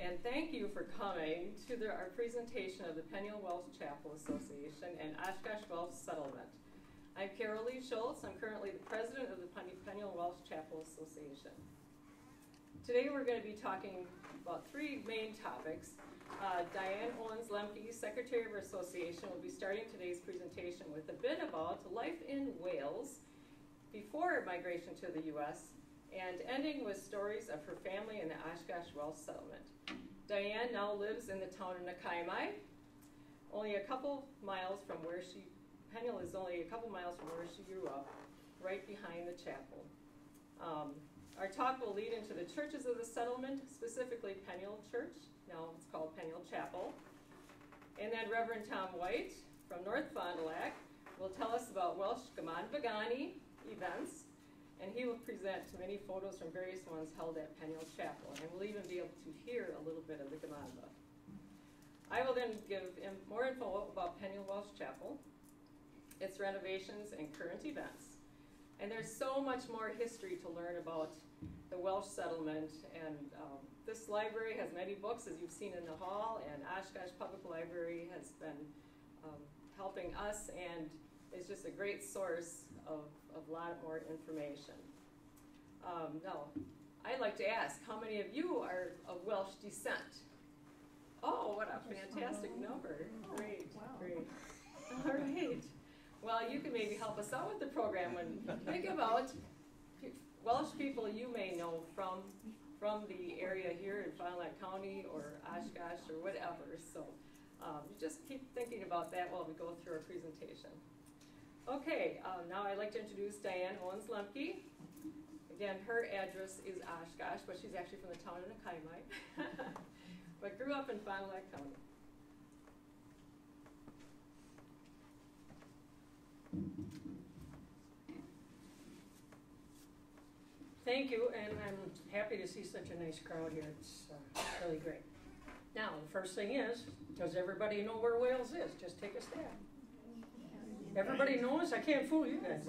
and thank you for coming to our presentation of the Peniel Welsh Chapel Association and Oshkosh Welsh Settlement. I'm Carolee Schultz. I'm currently the president of the Peniel Welsh Chapel Association. Today we're going to be talking about three main topics. Diane Owens, Lemke, Secretary of our association, will be starting today's presentation with a bit about life in Wales before migration to the U.S., and ending with stories of her family in the Oshkosh Welsh Settlement. Diane now lives in the town of Nakaimai, only a couple miles from where Peniel is only a couple miles from where she grew up, right behind the chapel. Our talk will lead into the churches of the settlement, specifically Peniel Church, now it's called Peniel Chapel. And then Reverend Tom White from North Fond du Lac will tell us about Welsh Gaman Bagani events, and he will present many photos from various ones held at Peniel Chapel, and we'll even be able to hear a little bit of the Gamanba. I will then give more info about Peniel Welsh Chapel, its renovations and current events. And there's so much more history to learn about the Welsh settlement, and this library has many books, as you've seen in the hall, and Oshkosh Public Library has been helping us, and is just a great source of a lot more information. Now, I'd like to ask, how many of you are of Welsh descent? Oh, what a fantastic number. Great, wow. Great. All right. Well, you can maybe help us out with the program and think about Welsh people you may know from the area here in Fond du Lac County or Oshkosh or whatever. So you just keep thinking about that while we go through our presentation. Okay, now I'd like to introduce Diane Owens Lemke. Again, her address is Oshkosh, but she's actually from the town of Nakaimai, but grew up in Fond du Lac County. Thank you, and I'm happy to see such a nice crowd here. It's really great. Now, the first thing is, does everybody know where Wales is? Just take a stab. Everybody knows? I can't fool you guys.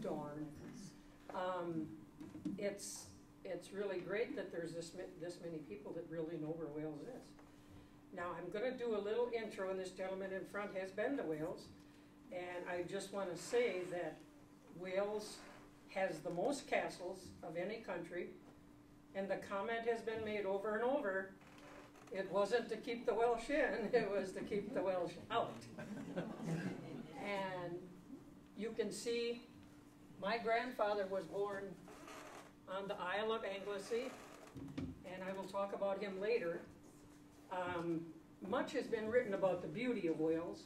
Darn. It's really great that there's this many people that really know where Wales is. Now, I'm going to do a little intro, and this gentleman in front has been to Wales, and I just want to say that Wales has the most castles of any country, and the comment has been made over and over, it wasn't to keep the Welsh in, it was to keep the Welsh out. And you can see my grandfather was born on the Isle of Anglesey, and I will talk about him later. Much has been written about the beauty of Wales,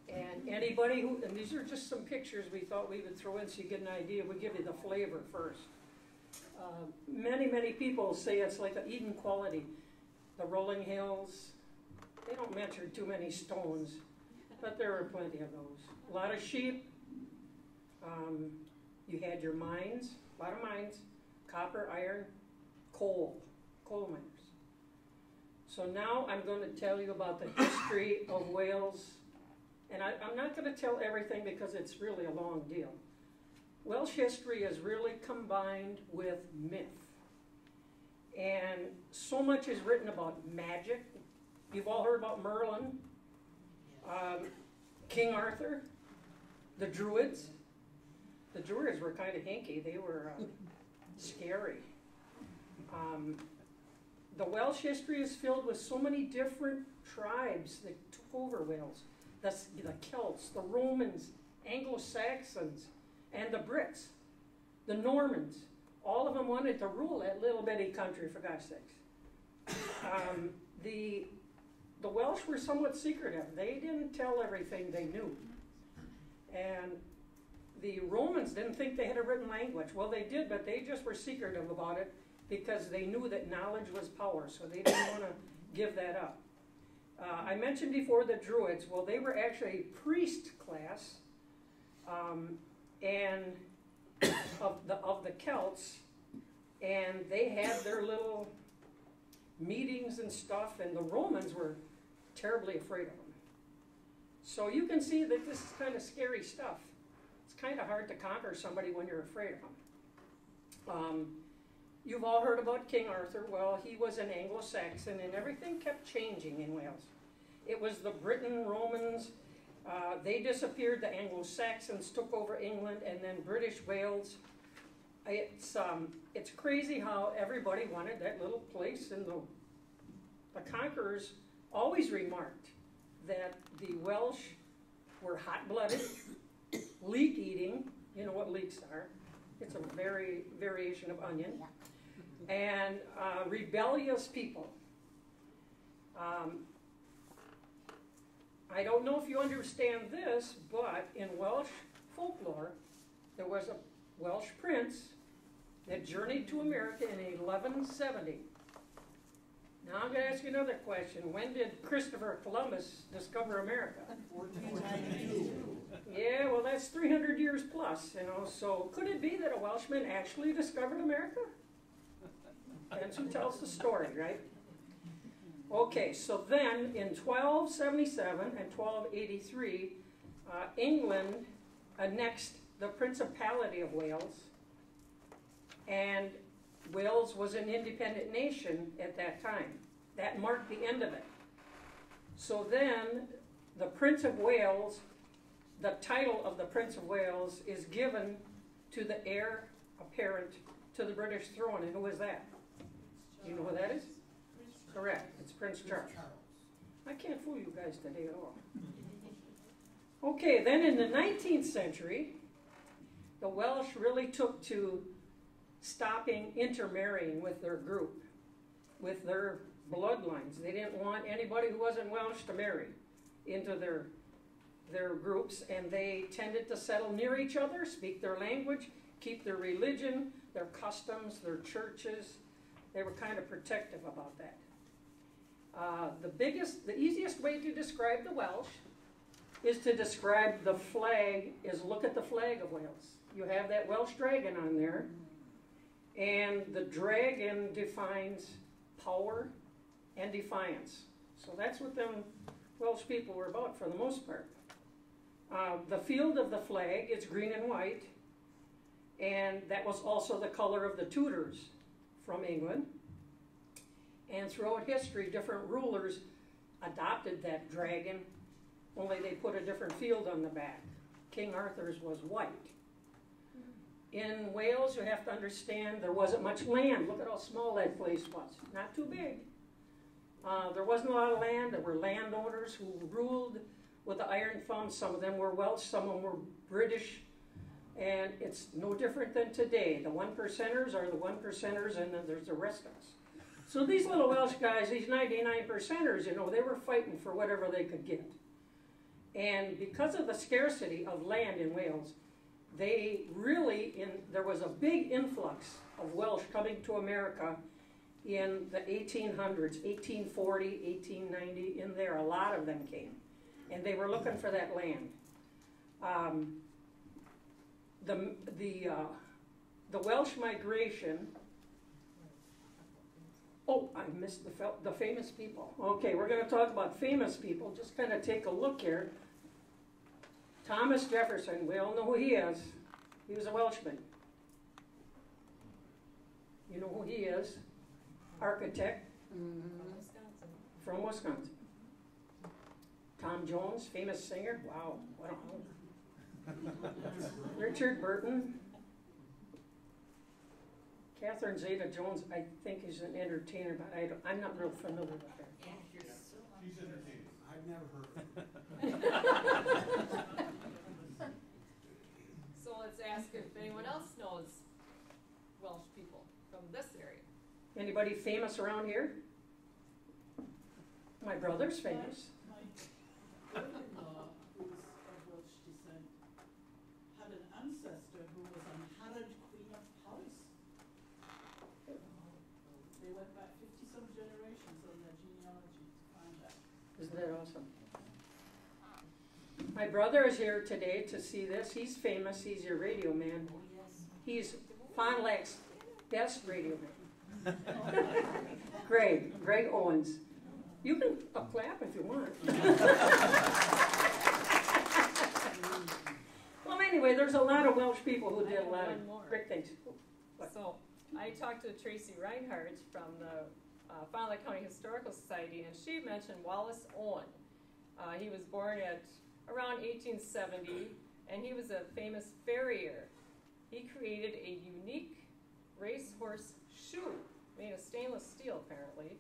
and anybody who, and these are just some pictures we thought we would throw in so you get an idea. We'll give you the flavor first. Many people say it's like an Eden quality. The rolling hills, they don't mention too many stones, but there are plenty of those. A lot of sheep. You had your mines, a lot of mines, copper, iron, coal miners. So now I'm going to tell you about the history of Wales, and I'm not going to tell everything because it's really a long deal. Welsh history is really combined with myth. And so much is written about magic. You've all heard about Merlin, King Arthur, the Druids. The Druids were kind of hinky. They were scary. The Welsh history is filled with so many different tribes that took over Wales. The Celts, the Romans, Anglo-Saxons, and the Brits, the Normans. All of them wanted to rule that little bitty country, for God's sakes. The Welsh were somewhat secretive. They didn't tell everything they knew. And the Romans didn't think they had a written language. Well, they did, but they just were secretive about it because they knew that knowledge was power, so they didn't want to give that up. I mentioned before the Druids. Well, they were actually a priest class, and of the Celts, and they had their little meetings and stuff, and the Romans were terribly afraid of them. So you can see that this is kind of scary stuff. It's kind of hard to conquer somebody when you're afraid of them. You've all heard about King Arthur. Well, he was an Anglo-Saxon, and everything kept changing in Wales. It was the Briton, Romans, they disappeared, the Anglo-Saxons took over England, and then British Wales. It's crazy how everybody wanted that little place, and the conquerors always remarked that the Welsh were hot-blooded, leek-eating, you know what leeks are, it's a variation of onion, and rebellious people. I don't know if you understand this, but in Welsh folklore, there was a Welsh prince that journeyed to America in 1170. Now I'm going to ask you another question. When did Christopher Columbus discover America? 1492. Yeah, well that's 300 years plus, you know, so could it be that a Welshman actually discovered America? That's who tells the story, right? Okay, so then in 1277 and 1283, England annexed the Principality of Wales, and Wales was an independent nation at that time. That marked the end of it. So then the Prince of Wales, the title of the Prince of Wales is given to the heir apparent to the British throne. And who is that? Do you know who that is? Correct. It's Prince Charles. I can't fool you guys today at all. Okay, then in the 19th century, the Welsh really took to stopping intermarrying with their group, with their bloodlines. They didn't want anybody who wasn't Welsh to marry into their groups, and they tended to settle near each other, speak their language, keep their religion, their customs, their churches. They were kind of protective about that. The easiest way to describe the Welsh is to describe the flag, is look at the flag of Wales. You have that Welsh dragon on there, and the dragon defines power and defiance. So that's what them Welsh people were about for the most part. The field of the flag is green and white, and that was also the color of the Tudors from England. And throughout history, different rulers adopted that dragon, only they put a different field on the back. King Arthur's was white. In Wales, you have to understand there wasn't much land. Look at how small that place was. Not too big. There wasn't a lot of land. There were landowners who ruled with the iron thumb. Some of them were Welsh, some of them were British. And it's no different than today. The 1%ers are the 1%ers, and then there's the rest of us. So these little Welsh guys, these 99%ers, you know, they were fighting for whatever they could get. And because of the scarcity of land in Wales, they really, there was a big influx of Welsh coming to America in the 1800s, 1840, 1890, in there. A lot of them came. And they were looking for that land. The Welsh migration. Oh, I missed the famous people. Okay, we're going to talk about famous people. Just kind of take a look here. Thomas Jefferson, we all know who he is. He was a Welshman. You know who he is? Architect. From Wisconsin. Tom Jones, famous singer. Wow, what a home. Richard Burton. Catherine Zeta-Jones, I think, is an entertainer, but I'm not real familiar with her. She's entertaining. I've never heard of her. So let's ask if anyone else knows Welsh people from this area. Anybody famous around here? My brother's famous. My brother-in-law, who's of Welsh descent, had an ancestor who was an Harrod Queen of Powys. They went back 50-some generations on their genealogy to find that. Isn't that awesome? My brother is here today to see this. He's famous. He's your radio man. Oh, yes. He's Fond du Lac's best radio man. Greg Owens. You can clap if you want. Well, anyway, there's a lot of Welsh people who did a lot of great things. So I talked to Tracy Reinhardt from the Fond du Lac County Historical Society, and she mentioned Wallace Owen. He was born at around 1870, and he was a famous farrier. He created a unique racehorse shoe made of stainless steel, apparently.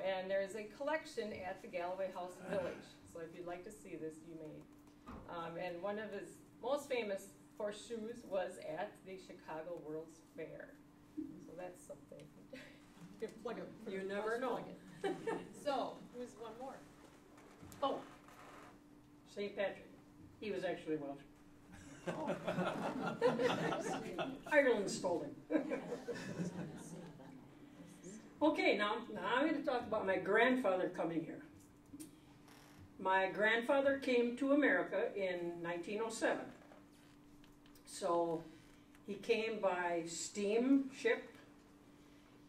And there's a collection at the Galloway House Village. So if you'd like to see this, you may. And one of his most famous horse shoes was at the Chicago World's Fair. So that's something. You can plug it. You never know. So, who's one more? Oh, St. Patrick. He was actually Welsh. Ireland stole him. Okay, now I'm going to talk about my grandfather coming here. My grandfather came to America in 1907. So he came by steamship,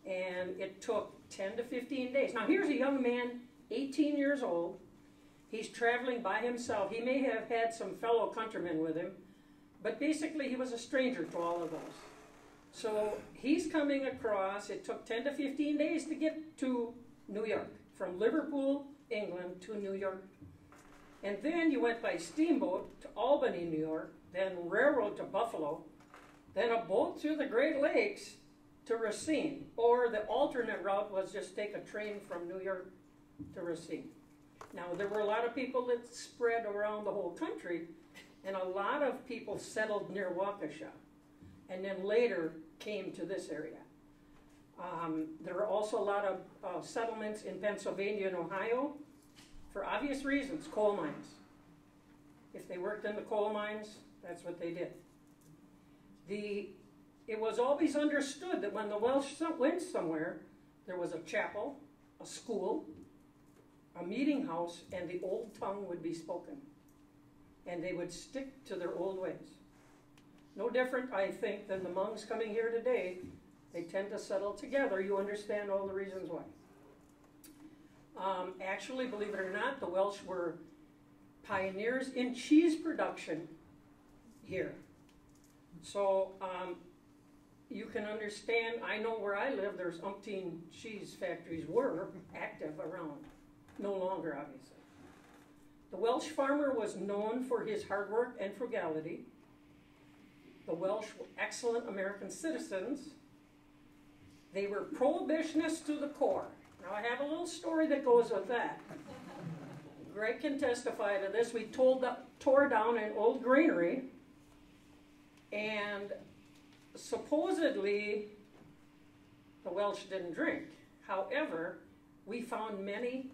and it took 10 to 15 days. Now here's a young man, 18 years old. He's traveling by himself. He may have had some fellow countrymen with him, but basically he was a stranger to all of those. So he's coming across. It took 10 to 15 days to get to New York, from Liverpool, England, to New York. And then you went by steamboat to Albany, New York, then railroad to Buffalo, then a boat through the Great Lakes to Racine. Or the alternate route was just take a train from New York to Racine. Now, there were a lot of people that spread around the whole country, and a lot of people settled near Waukesha, and then later came to this area. There were also a lot of settlements in Pennsylvania and Ohio, for obvious reasons, coal mines. If they worked in the coal mines, that's what they did. It was always understood that when the Welsh went somewhere, there was a chapel, a school, a meeting house, and the old tongue would be spoken. And they would stick to their old ways. No different, I think, than the Hmongs coming here today. They tend to settle together. You understand all the reasons why. Actually, believe it or not, the Welsh were pioneers in cheese production here. So you can understand, I know where I live, there's umpteen cheese factories were active around. No longer, obviously. The Welsh farmer was known for his hard work and frugality. The Welsh were excellent American citizens. They were prohibitionists to the core. Now, I have a little story that goes with that. Greg can testify to this. We tore down an old granary, and supposedly the Welsh didn't drink. However, we found many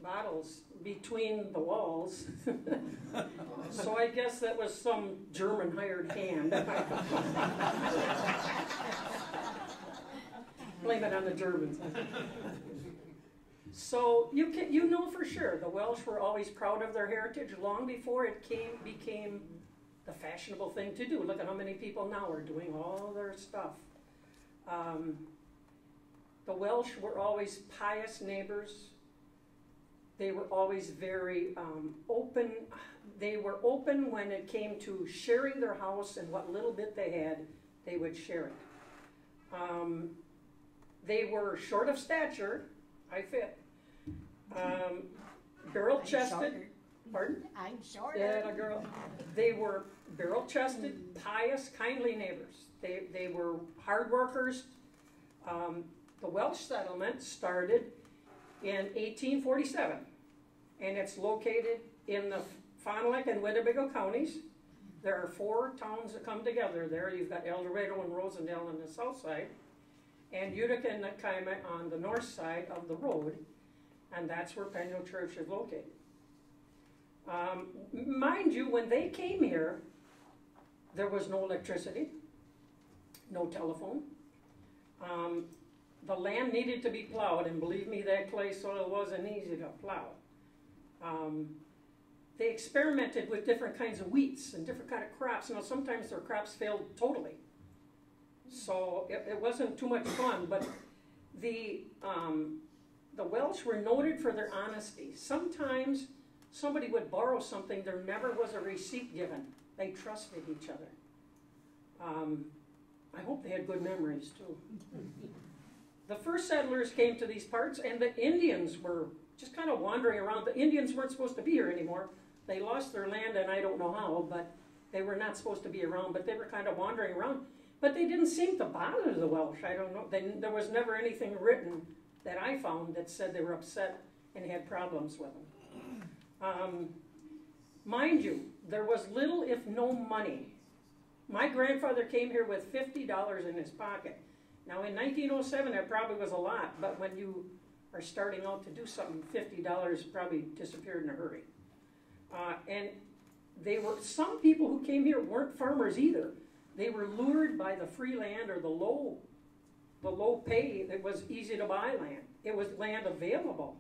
bottles between the walls. So I guess that was some German hired hand. Blame it on the Germans. So you know for sure the Welsh were always proud of their heritage long before it became the fashionable thing to do. Look at how many people now are doing all their stuff. The Welsh were always pious neighbors. They were always very open. They were open when it came to sharing their house, and what little bit they had, they would share it. They were short of stature. I fit. Barrel-chested. Pardon? I'm shorter. Yeah, girl. They were barrel-chested, pious, kindly neighbors. They were hard workers. The Welsh settlement started in 1847, and it's located in the Fond du Lac and Winnebago counties. There are 4 towns that come together there. You've got El Dorado and Rosendale on the south side, and Utica and Nakaima on the north side of the road, and that's where Peniel Church is located. Mind you, when they came here, there was no electricity, no telephone. The land needed to be plowed, and believe me, that clay soil wasn't easy to plow. They experimented with different kinds of wheats and different kind of crops. Now, sometimes their crops failed totally, so it wasn't too much fun. But the Welsh were noted for their honesty. Sometimes somebody would borrow something, there never was a receipt given. They trusted each other. I hope they had good memories too. The first settlers came to these parts, and the Indians were just kind of wandering around. The Indians weren't supposed to be here anymore. They lost their land, and I don't know how, but they were not supposed to be around, but they were kind of wandering around. But they didn't seem to bother the Welsh. I don't know. There was never anything written that I found that said they were upset and had problems with them. Mind you, there was little if no money. My grandfather came here with $50 in his pocket. Now in 1907 that probably was a lot, but when you are starting out to do something, $50 probably disappeared in a hurry. And some people who came here weren't farmers either. They were lured by the free land or the low pay. It was easy to buy land. It was land available.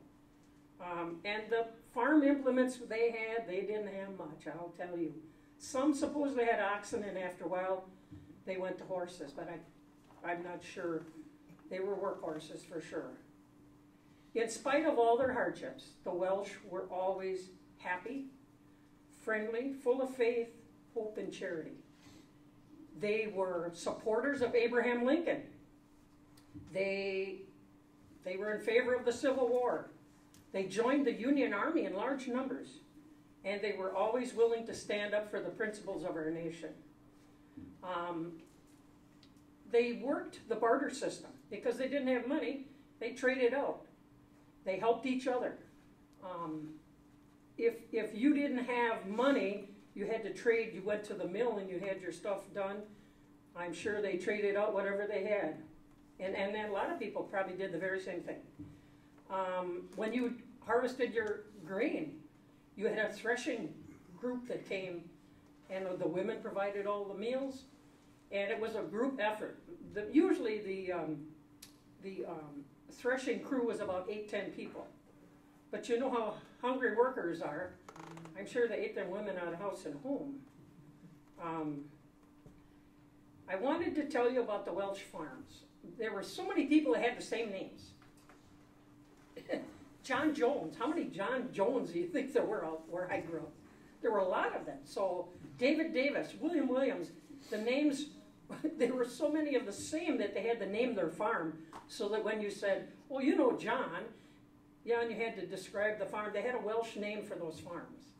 And the farm implements they had, they didn't have much, I'll tell you. Some supposedly had oxen, and after a while they went to horses, but I'm not sure. They were work horses for sure. In spite of all their hardships, the Welsh were always happy, friendly, full of faith, hope, and charity. They were supporters of Abraham Lincoln. They were in favor of the Civil War. They joined the Union Army in large numbers, and they were always willing to stand up for the principles of our nation. They worked the barter system. Because they didn't have money, they traded out. They helped each other. If you didn't have money, you had to trade. You went to the mill and you had your stuff done. I'm sure they traded out whatever they had. And then a lot of people probably did the very same thing. When you harvested your grain, you had a threshing group that came, and the women provided all the meals, and it was a group effort. Usually the threshing crew was about 8-10 people. But you know how hungry workers are. I'm sure they ate their women out of house and home. I wanted to tell you about the Welsh Farms. There were so many people that had the same names. John Jones. How many John Jones do you think there were out where I grew up? There were a lot of them. So David Davis, William Williams, the names, there were so many of the same that they had to name their farm, so that when you said, well, you know John, yeah, and you had to describe the farm, they had a Welsh name for those farms.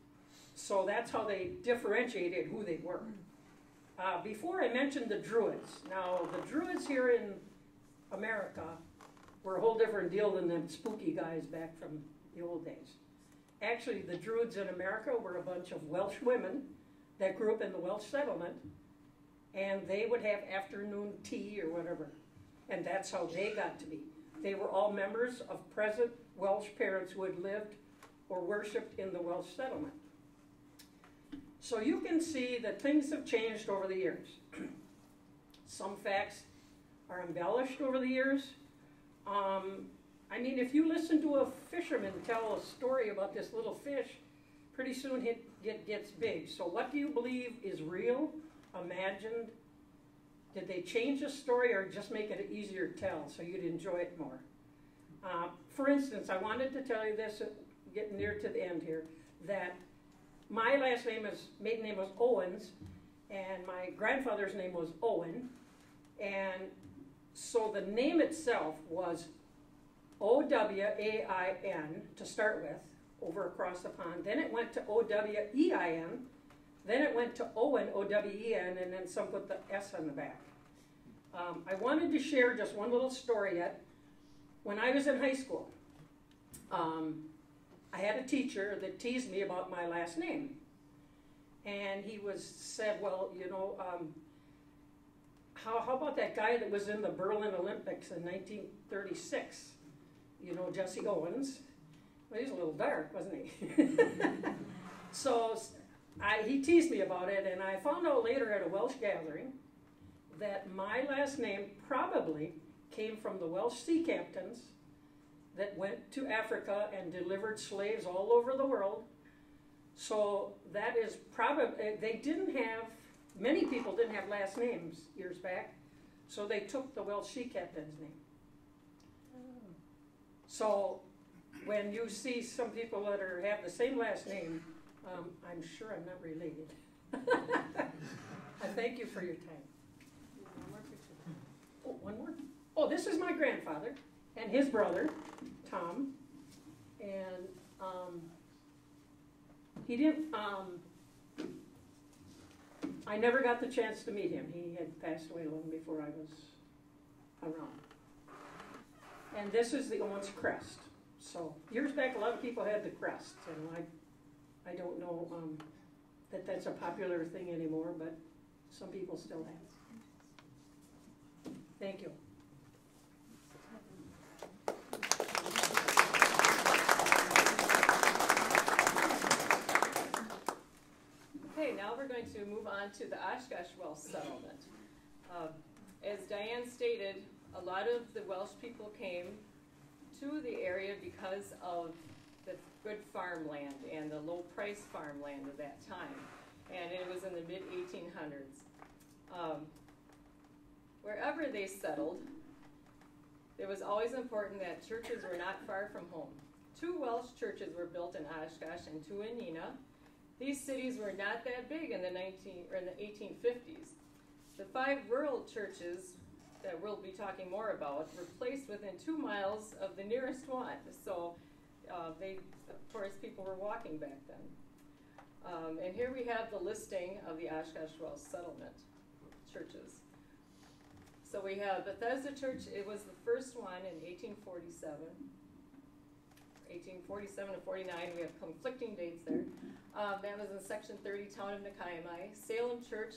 So that's how they differentiated who they were. Before I mentioned the Druids. Now, the Druids here in America were a whole different deal than the spooky guys back from the old days. Actually, the Druids in America were a bunch of Welsh women that grew up in the Welsh Settlement, and they would have afternoon tea or whatever, and that's how they got to be. They were all members of present Welsh parents who had lived or worshipped in the Welsh Settlement. So you can see that things have changed over the years. Some facts are embellished over the years. I mean, if you listen to a fisherman tell a story about this little fish, pretty soon it gets big. So what do you believe is real, imagined? Did they change the story or just make it easier to tell so you'd enjoy it more? For instance, I wanted to tell you this, getting near to the end here, that my last name maiden name was Owens, and my grandfather's name was Owen, and so the name itself was O-W-A-I-N to start with, over across the pond. Then it went to O-W-E-I-N. Then it went to Owen, O-W-E-N, and then some put the S on the back. I wanted to share just one little story yet. When I was in high school, I had a teacher that teased me about my last name. And he said, well, you know, how about that guy that was in the Berlin Olympics in 1936? You know, Jesse Owens. Well, he was a little dark, wasn't he? So he teased me about it, and I found out later at a Welsh gathering that my last name probably came from the Welsh sea captains that went to Africa and delivered slaves all over the world. So that is probably, many people didn't have last names years back, so they took the Welsh sea captain's name. So when you see some people that have the same last name, I'm sure I'm not related. I thank you for your time. One more picture. one more. Oh, this is my grandfather and his brother, Tom. And he didn't, I never got the chance to meet him. He had passed away long before I was around. And this is the Owens crest. So years back, a lot of people had the crest, and I don't know that that's a popular thing anymore, but some people still have. Thank you. Okay, now we're going to move on to the Oshkosh Welsh Settlement. As Diane stated, a lot of the Welsh people came to the area because of the good farmland and the low-price farmland of that time. And it was in the mid-1800s. Wherever they settled, it was always important that churches were not far from home. 2 Welsh churches were built in Oshkosh and 2 in Neenah. These cities were not that big in the 1850s. The 5 rural churches that we'll be talking more about were placed within 2 miles of the nearest one. So they, of course, people were walking back then. And here we have the listing of the Oshkosh Welsh Settlement churches. So we have Bethesda Church. It was the first one in 1847. 1847 to 49, we have conflicting dates there. That was in section 30, town of Nakayamai. Salem Church,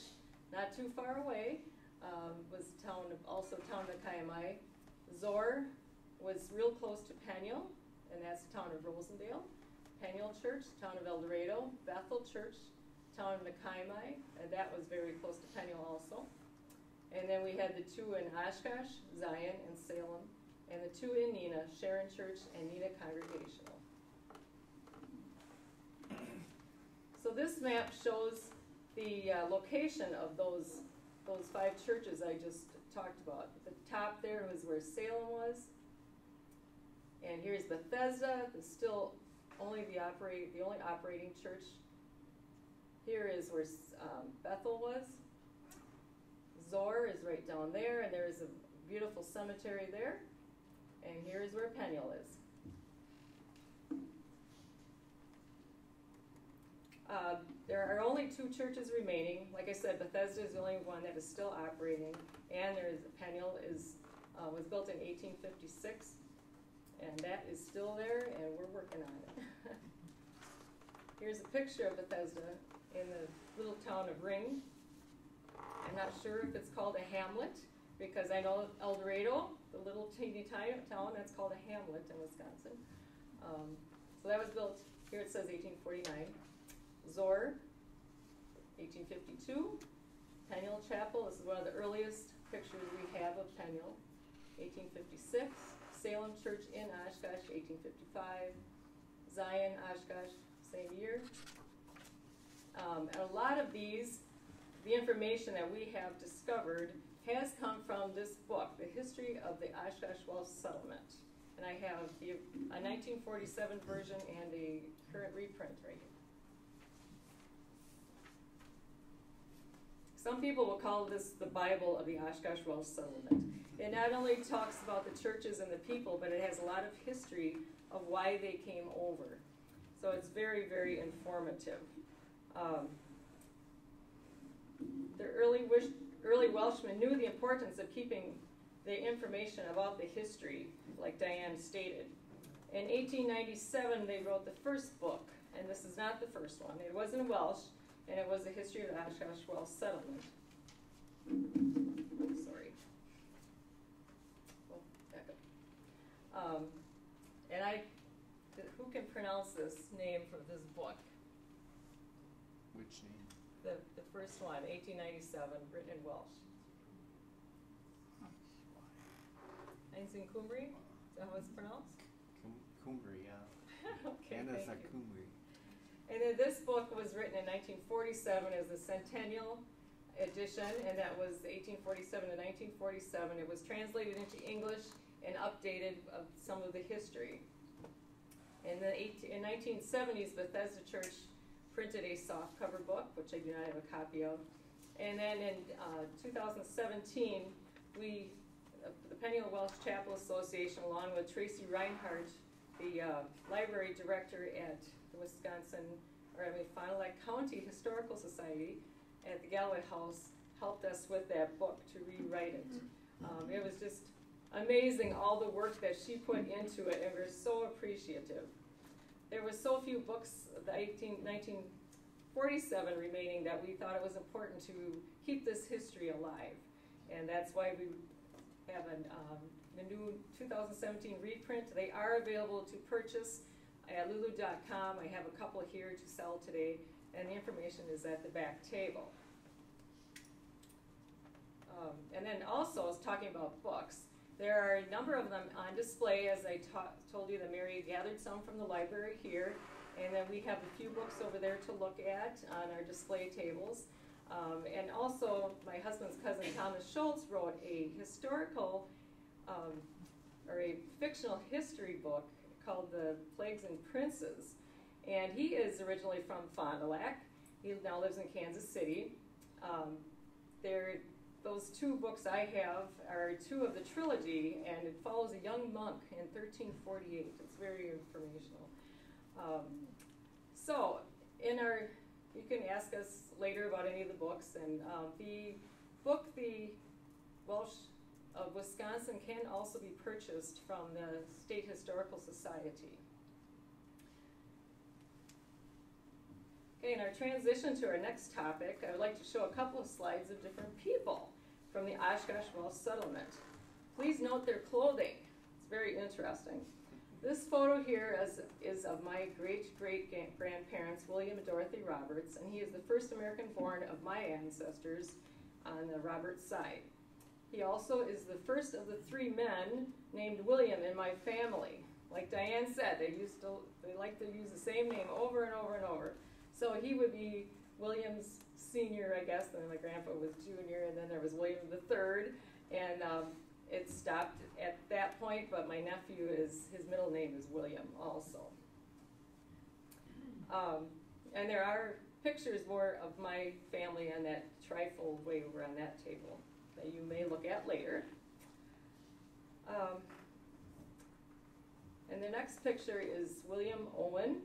not too far away, was also town of Nakayamai. Zor was real close to Peniel, and that's the town of Rosendale. Peniel Church, town of El Dorado. Bethel Church, town of Nakayamai, and that was very close to Peniel also. And then we had the 2 in Oshkosh, Zion and Salem, and the 2 in Neenah, Sharon Church and Neenah Congregational. So this map shows the location of those 5 churches I just talked about. At the top there was where Salem was, and here's Bethesda. It's still only the only operating church. Here is where Bethel was. Zor is right down there, and there is a beautiful cemetery there. And here's where Peniel is. There are only 2 churches remaining. Like I said, Bethesda is the only one that is still operating, and Peniel was built in 1856, and that is still there, and we're working on it. Here's a picture of Bethesda in the little town of Ring. I'm not sure if it's called a hamlet, because I know El Dorado, the little teeny town, that's called a hamlet in Wisconsin. So that was built, here it says 1849. Zor, 1852. Peniel Chapel, this is one of the earliest pictures we have of Peniel, 1856. Salem Church in Oshkosh, 1855. Zion, Oshkosh, same year. And a lot of these, the information that we have discovered has come from this book, The History of the Oshkosh Welsh Settlement. And I have a 1947 version and a current reprint right here. Some people will call this the Bible of the Oshkosh Welsh Settlement. It not only talks about the churches and the people, but it has a lot of history of why they came over. So it's very, very informative. The early Welshmen knew the importance of keeping the information about the history, like Diane stated. In 1897, they wrote the first book, and this is not the first one. It was in Welsh, and it was the history of the Oshkosh Welsh Settlement. Sorry. Oh, back up. Who can pronounce this name for this book? Which name? The first one, 1897, written in Welsh. Einstein Cumri? Is that how it's pronounced? Cumri, yeah. Okay, Anna's thank a you. Cumri. And then this book was written in 1947 as the Centennial edition, and that was 1847 to 1947. It was translated into English and updated of some of the history. In 1970s, Bethesda Church printed a softcover book, which I do not have a copy of. And then in 2017, the Peniel Welsh Chapel Association, along with Tracy Reinhardt, the library director at the Fond du Lac County Historical Society at the Galloway House, helped us with that book to rewrite it. It was just amazing, all the work that she put into it, and we're so appreciative. There were so few books, the 1947 remaining, that we thought it was important to keep this history alive. And that's why we have the new 2017 reprint. They are available to purchase at lulu.com. I have a couple here to sell today, and the information is at the back table. And then also, I was talking about books. There are a number of them on display. As I told you, that Mary gathered some from the library here, and then we have a few books over there to look at on our display tables. And also, my husband's cousin Thomas Schultz wrote a historical, or a fictional history book called The Plagues and Princes. And he is originally from Fond du Lac. He now lives in Kansas City. Those two books I have are two of the trilogy, and it follows a young monk in 1348. It's very informational. So, you can ask us later about any of the books, and the book, The Welsh of Wisconsin, can also be purchased from the State Historical Society. Okay, in our transition to our next topic, I would like to show a couple of slides of different people from the Oshkosh Welsh Settlement. Please note their clothing. It's very interesting. This photo here is of my great-great-grandparents, William and Dorothy Roberts, and he is the first American born of my ancestors on the Roberts side. He also is the first of the three men named William in my family. Like Diane said, they like to use the same name over and over and over. So he would be William's senior, I guess, and then my grandpa was junior, and then there was William the third, and it stopped at that point, but my nephew his middle name is William also. And there are pictures more of my family on that trifold way over on that table that you may look at later. And the next picture is William Owen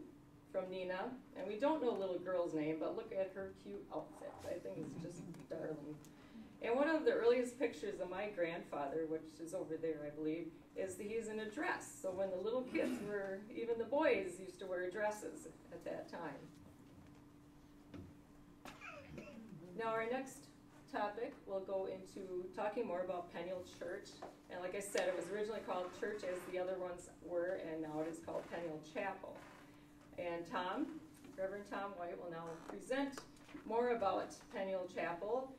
from Nina, and we don't know the little girl's name, but look at her cute outfit. I think it's just darling. And one of the earliest pictures of my grandfather, which is over there, I believe, is that he's in a dress. So when the little kids were, even the boys used to wear dresses at that time. Now our next topic, we'll go into talking more about Peniel Church. And like I said, it was originally called Church as the other ones were, and now it is called Peniel Chapel. And Reverend Tom White will now present more about Peniel Chapel,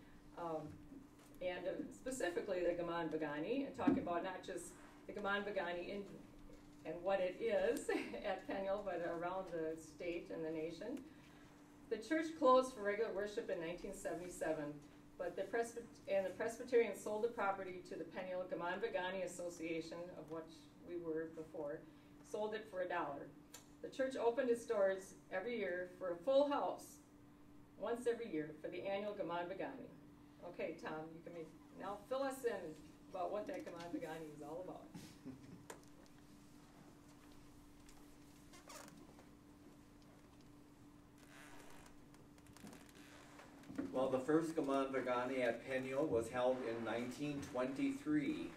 and specifically the Gaman Bagani, and talk about not just the Gaman Bagani and what it is at Peniel, but around the state and the nation. The church closed for regular worship in 1977, but the Presbyterians sold the property to the Peniel Gaman Bagani Association, of which we were before, sold it for $1. The church opened its doors every year for a full house, once every year, for the annual Gaman Bagani. Okay, Tom, you can now fill us in about what that Gaman Bagani is all about. Well, the first Gaman Bagani at Peniel was held in 1923,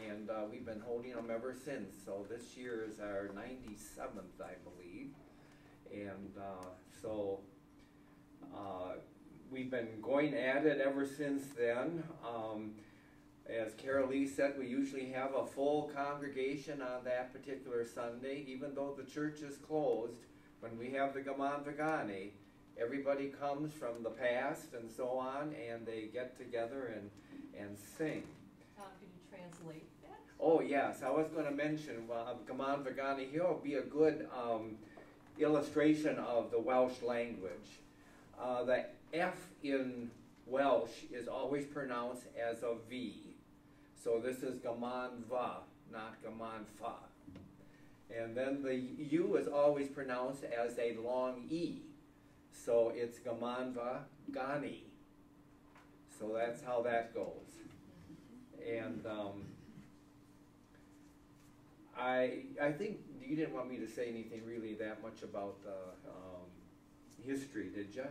and we've been holding them ever since. So this year is our 97th, I believe. And we've been going at it ever since then. As Carolee said, we usually have a full congregation on that particular Sunday, even though the church is closed. When we have the Gaman Bagani, everybody comes from the past and so on, and they get together and sing. Tom, can you translate that? Oh yes, I was going to mention Gaman Bagani here will be a good illustration of the Welsh language. The F in Welsh is always pronounced as a V. So this is Gaman Va, not Gaman Fa. And then the U is always pronounced as a long E. So it's Gaman Va Gani. So that's how that goes. And I think you didn't want me to say anything really that much about the history, did you?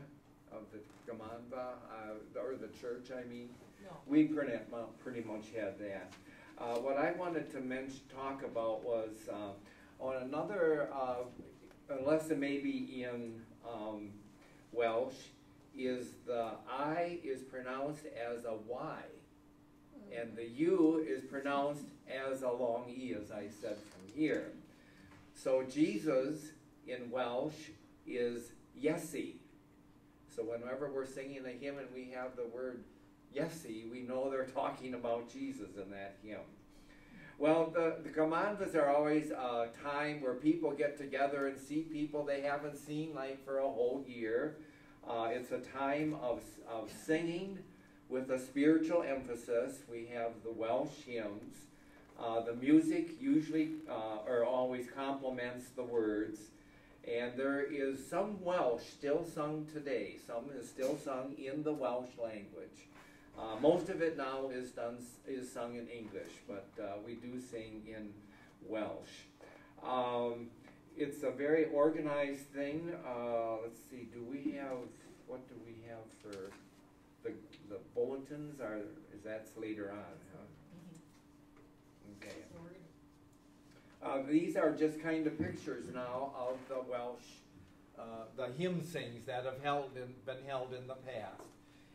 Of the Gamanva, or the church, I mean? No. We pretty much had that. What I wanted to talk about was on another lesson maybe in Welsh, is the I is pronounced as a Y, and the U is pronounced as a long E, as I said from here. So Jesus in Welsh is Yesi. So whenever we're singing a hymn and we have the word Yesi, we know they're talking about Jesus in that hymn. Well, the Gamanvas are always a time where people get together and see people they haven't seen like for a whole year. It's a time of singing with a spiritual emphasis. We have the Welsh hymns. The music usually or always complements the words. And there is some Welsh still sung today. Some is still sung in the Welsh language. Most of it now is sung in English, but we do sing in Welsh. It's a very organized thing. Let's see, what do we have for the bulletins? That's later on, huh? Okay. These are just kind of pictures now of the Welsh, the hymn sings that have been held in the past.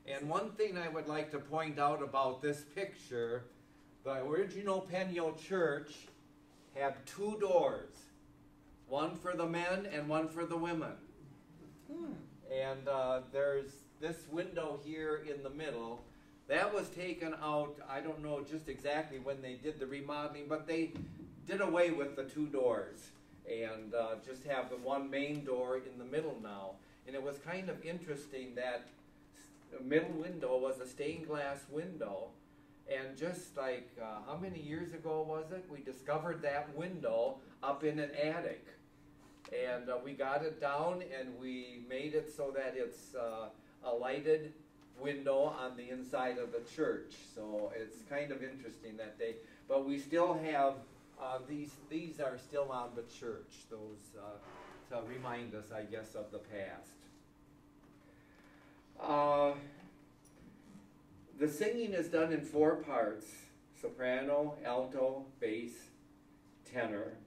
And one thing I would like to point out about this picture, the original Peniel Church had two doors, one for the men and one for the women. And there's this window here in the middle. That was taken out, I don't know just exactly when they did the remodeling, but they did away with the two doors and just have the one main door in the middle now. And it was kind of interesting that the middle window was a stained glass window, and just like how many years ago was it, we discovered that window up in an attic, and we got it down and we made it so that it's a lighted window on the inside of the church. So it's kind of interesting that but we still have these are still on the church, those to remind us, I guess, of the past. The singing is done in 4 parts: soprano, alto, bass, tenor.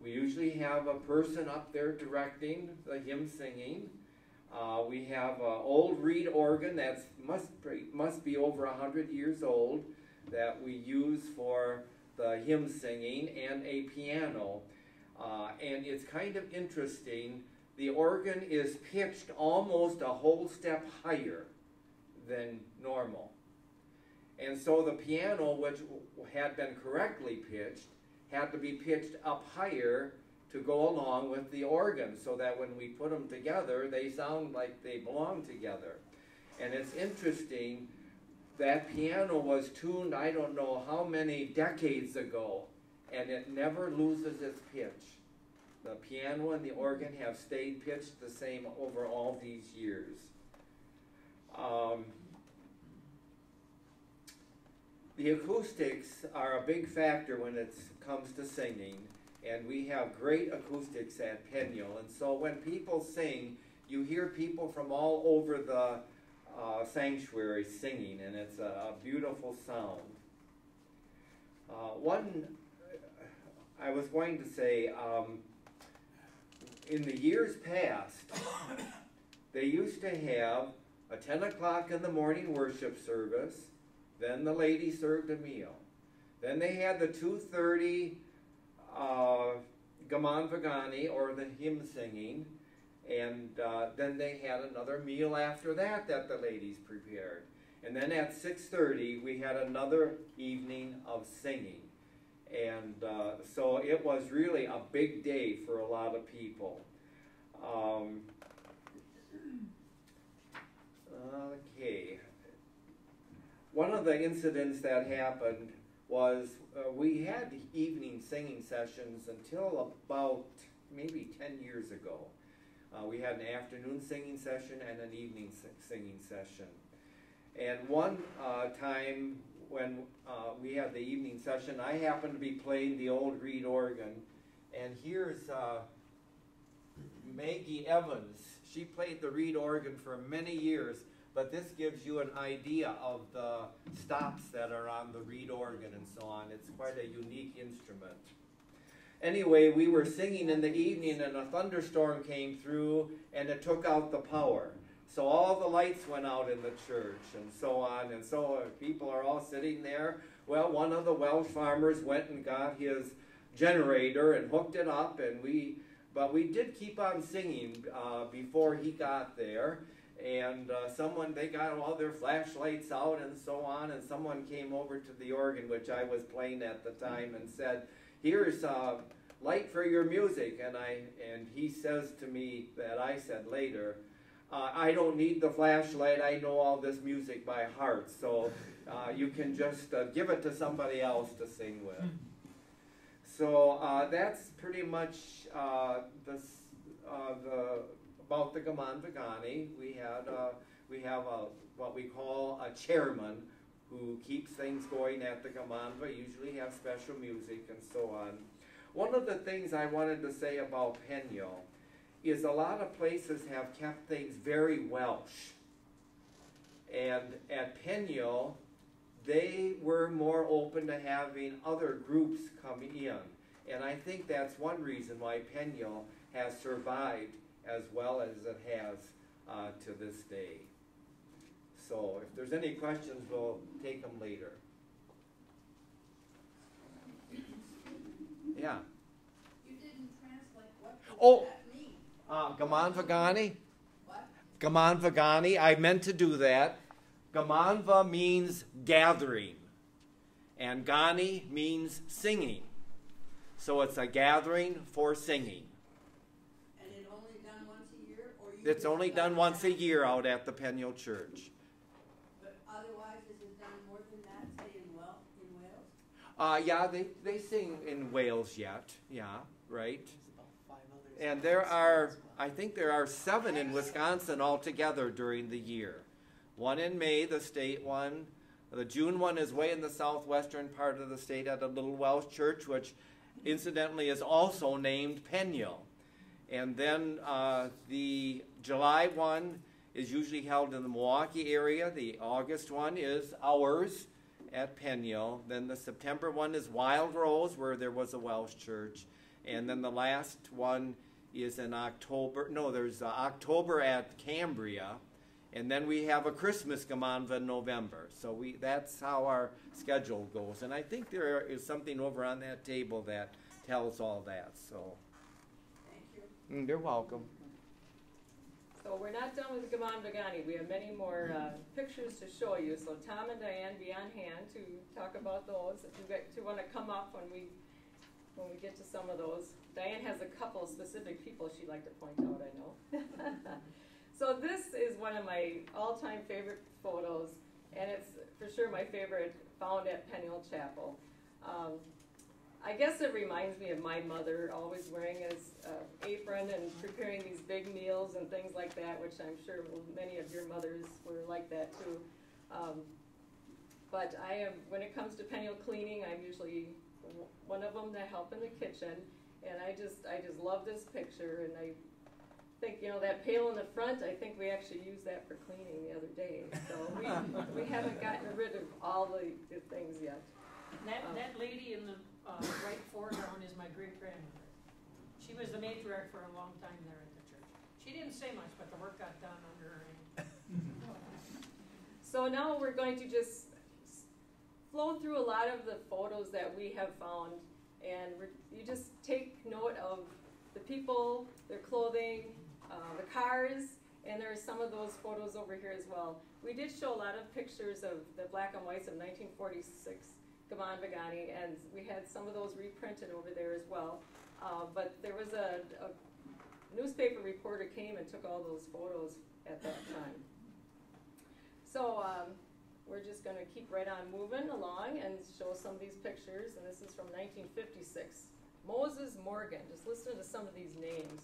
We usually have a person up there directing the hymn singing. We have an old reed organ that must be over 100 years old that we use for the hymn singing, and a piano. And it's kind of interesting. The organ is pitched almost a whole step higher than normal. And so the piano, which had been correctly pitched, had to be pitched up higher to go along with the organ, so that when we put them together, they sound like they belong together. And it's interesting, that piano was tuned I don't know how many decades ago, and it never loses its pitch. The piano and the organ have stayed pitched the same over all these years. The acoustics are a big factor when it comes to singing, and we have great acoustics at Peniel. And so when people sing, you hear people from all over the sanctuary singing, and it's a beautiful sound. I was going to say, in the years past, they used to have a 10 o'clock in the morning worship service, then the lady served a meal. Then they had the 2:30 Gaman Vagani, or the hymn singing, and then they had another meal after that the ladies prepared. And then at 6:30 we had another evening of singing. And so it was really a big day for a lot of people. Okay. One of the incidents that happened was we had evening singing sessions until about maybe 10 years ago. We had an afternoon singing session and an evening singing session. And one time when we had the evening session, I happened to be playing the old reed organ, and here's Maggie Evans. She played the reed organ for many years, but this gives you an idea of the stops that are on the reed organ and so on. It's quite a unique instrument. Anyway, we were singing in the evening and a thunderstorm came through and it took out the power. So all the lights went out in the church and so on, and so people are all sitting there. Well, one of the Welsh farmers went and got his generator and hooked it up, and but we did keep on singing before he got there. And they got all their flashlights out and so on, and someone came over to the organ, which I was playing at the time, and said, "Here's a light for your music." And he says to me that I said later, "I don't need the flashlight. I know all this music by heart, so you can just give it to somebody else to sing with." So that's pretty much about the Gaman Vagani. We have what we call a chairman who keeps things going at the Gamanva, usually have special music and so on. One of the things I wanted to say about Peniel is a lot of places have kept things very Welsh. And at Peniel, they were more open to having other groups come in. And I think that's one reason why Peniel has survived as well as it has to this day. So if there's any questions, we'll take them later. Yeah. You didn't translate what does that mean? Gaman Vagani. What? Gaman Vagani. I meant to do that. Gamanva means gathering, and Gani means singing. So it's a gathering for singing. And it's only done once a year, or you? It's only done once a year out at the Peniel Church. But otherwise, is it done more than that, say in Wales? Yeah, they sing in Wales yet. Yeah, right. And I think there are 7 in Wisconsin altogether during the year. One in May, the state one. The June one is way in the southwestern part of the state at a little Welsh church, which incidentally is also named Peniel. And then the July one is usually held in the Milwaukee area. The August one is ours at Peniel. Then the September one is Wild Rose, where there was a Welsh church. And then the last one is in October. No, there's October at Cambria. And then we have a Christmas Gamanva in November. So that's how our schedule goes. And I think there is something over on that table that tells all that. So Thank you. You're welcome. So we're not done with the Gaman Vagani. We have many more pictures to show you. So Tom and Diane be on hand to talk about those. If you want to come up when we get to some of those. Diane has a couple specific people she'd like to point out, I know. So this is one of my all-time favorite photos, and it's for sure my favorite found at Peniel Chapel. I guess it reminds me of my mother always wearing his apron and preparing these big meals and things like that, which I'm sure many of your mothers were like that too. But when it comes to Peniel cleaning, I'm usually one of them that help in the kitchen, and I just love this picture, and I think, that pail in the front, I think we actually used that for cleaning the other day. So we haven't gotten rid of all the things yet. That lady in the right foreground is my great-grandmother. She was the matriarch for a long time there at the church. She didn't say much, but the work got done under her hand. So now we're going to just flow through a lot of the photos that we have found, and you just take note of the people, their clothing, the cars, and there are some of those photos over here as well. We did show a lot of pictures of the black and whites of 1946 Gaman Vagani, and we had some of those reprinted over there as well. But there was a newspaper reporter came and took all those photos at that time. So we're just going to keep right on moving along and show some of these pictures, and this is from 1956. Moses Morgan, just listen to some of these names,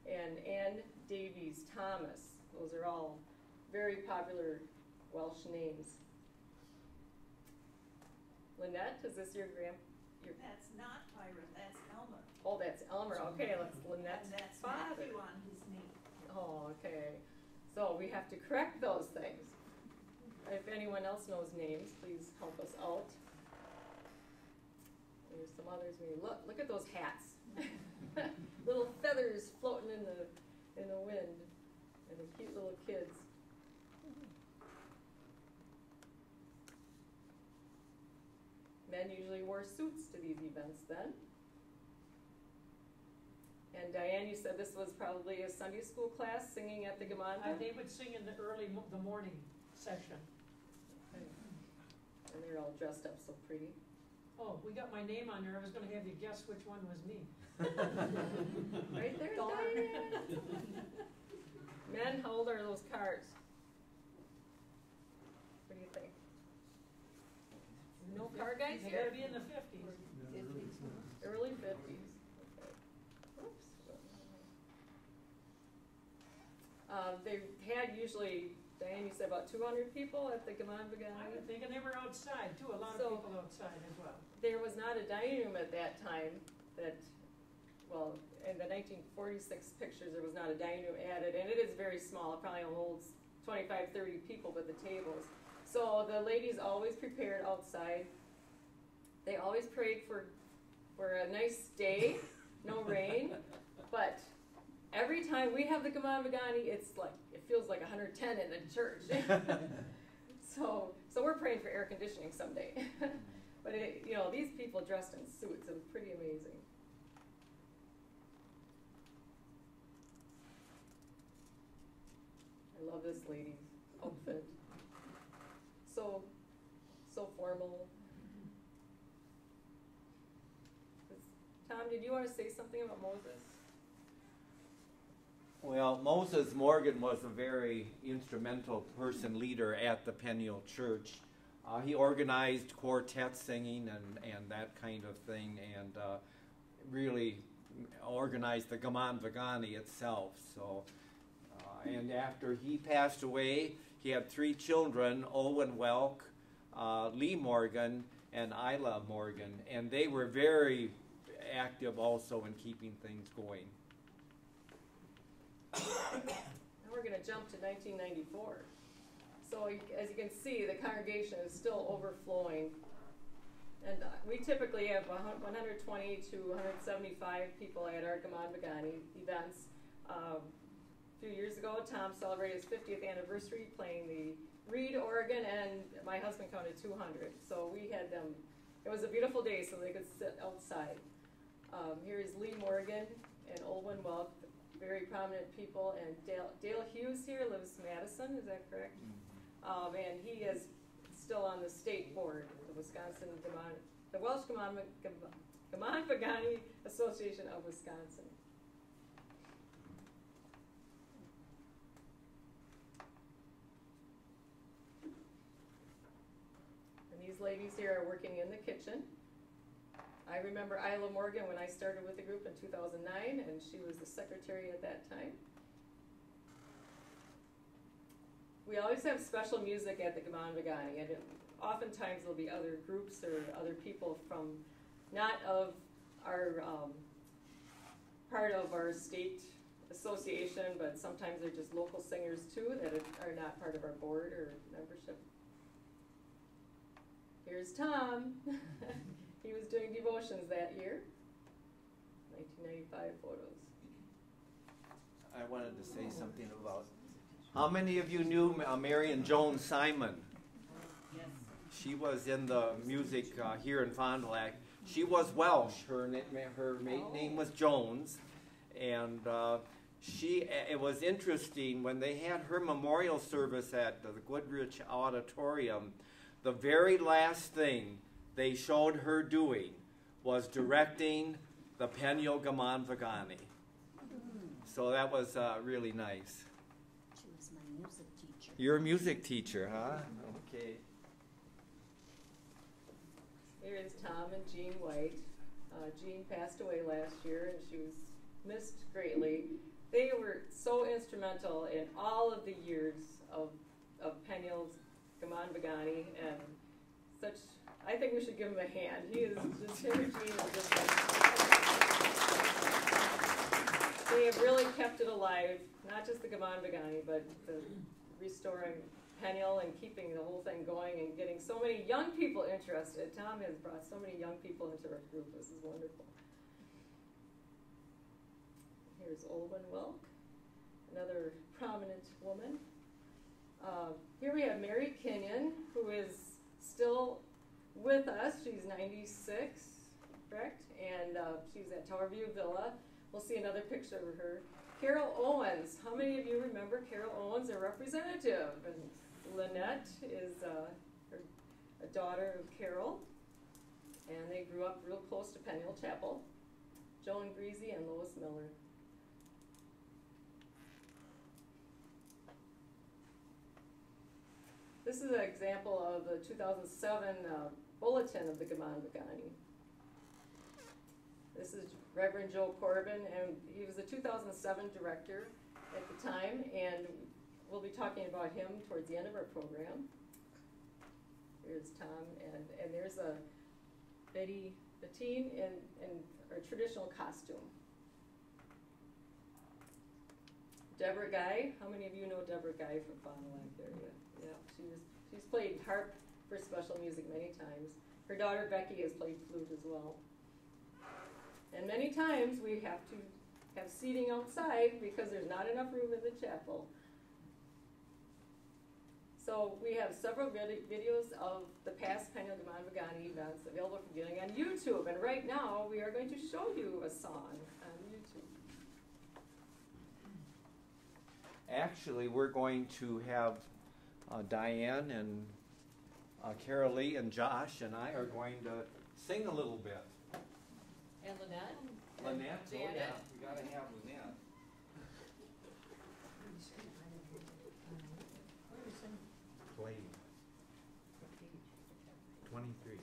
and Ann Davies Thomas. Those are all very popular Welsh names. Lynette, is this your That's not Byron, that's Elmer. Oh, that's Elmer, okay, that's Lynette's And that's father. Matthew on his knee. Oh, okay. So we have to correct those things. If anyone else knows names, please help us out. There's some others. Look at those hats. Little feathers floating in the wind, and the cute little kids. Men usually wore suits to these events then. And Diane, you said this was probably a Sunday school class singing at the Gamonda? They would sing in the the morning session. And they're all dressed up so pretty. Oh, we got my name on there. I was gonna have you guess which one was me. Right there's Darn. Diane. Men, how old are those cards? What do you think? No car guys They here? gotta be in the 50s. Early 50s. Okay. Oops. They had usually, Diane, you said about 200 people at the I Gamonda. would think, and they were outside too, a lot of So- people outside as well. There was not a dining room at that time that, well, in the 1946 pictures, there was not a dining room added, and it is very small. It probably only holds 25, 30 people with the tables. So the ladies always prepared outside. They always prayed for a nice day, no rain, but every time we have the Gamonda, it feels like 110 in the church. So we're praying for air conditioning someday. But these people dressed in suits, it was pretty amazing. I love this lady's outfit. So formal. Tom, did you want to say something about Moses? Well, Moses Morgan was a very instrumental person, leader at the Peniel Church. He organized quartet singing and that kind of thing, and really organized the Gamonda itself. So, and after he passed away, he had 3 children: Owen Welsh, Lee Morgan, and Isla Morgan, and they were very active also in keeping things going. Now we're going to jump to 1994. So as you can see, the congregation is still overflowing. And we typically have 120 to 175 people at our Gamonda events. A few years ago, Tom celebrated his 50th anniversary playing the reed organ, and my husband counted 200. So we had them, it was a beautiful day so they could sit outside. Here is Lee Morgan and Olwen Welk, very prominent people, and Dale Hughes here lives in Madison, is that correct? And he is still on the state board of the the Welsh Gamonda Association of Wisconsin. And these ladies here are working in the kitchen. I remember Isla Morgan when I started with the group in 2009, and she was the secretary at that time. We always have special music at the Gamonda, and oftentimes there'll be other groups or other people from not of our part of our state association, but sometimes they're just local singers too that are not part of our board or membership. Here's Tom. He was doing devotions that year. 1995 photos. I wanted to say something about, how many of you knew Marion Jones Simon? Yes. She was in the music here in Fond du Lac. She was Welsh. Her maiden name was Jones, and it was interesting when they had her memorial service at the Goodrich Auditorium. The very last thing they showed her doing was directing the Peniel Gamonda. So that was really nice. She was my music teacher. You're a music teacher, huh? Okay. Here is Tom and Jean White. Jean passed away last year, and she was missed greatly. They were so instrumental in all of the years of Peniel's Gamonda, and such I think we should give him a hand. He is just, him and Jean are just they have really kept it alive, not just the Gaman Vagani, but the restoring Peniel and keeping the whole thing going and getting so many young people interested. Tom has brought so many young people into our group. This is wonderful. Here's Olwen Welk, another prominent woman. Here we have Mary Kenyon, who is still with us. She's 96, correct? And she's at Towerview Villa. We'll see another picture of her. Carol Owens. How many of you remember Carol Owens, a representative? And Lynette is a daughter of Carol. And they grew up real close to Peniel Chapel. Joan Greasy and Lois Miller. This is an example of the 2007 bulletin of the Gaman Vagani. This is Reverend Joe Corbin, and he was the 2007 director at the time, and we'll be talking about him towards the end of our program. Here's Tom, and there's a Betty Bettine in her traditional costume. Deborah Guy, how many of you know Deborah Guy from Fond du Lac area? Yeah, she's played harp for special music many times. Her daughter Becky has played flute as well. And many times we have to have seating outside because there's not enough room in the chapel. So we have several videos of the past Peniel Gaman Vagani events available for viewing on YouTube. And right now we are going to show you a song on YouTube. Actually, we're going to have Diane and Carolee and Josh and I are going to sing a little bit. And Lynette? Lynette? Oh Janet? yeah, we gotta have Lynette. Play. 23.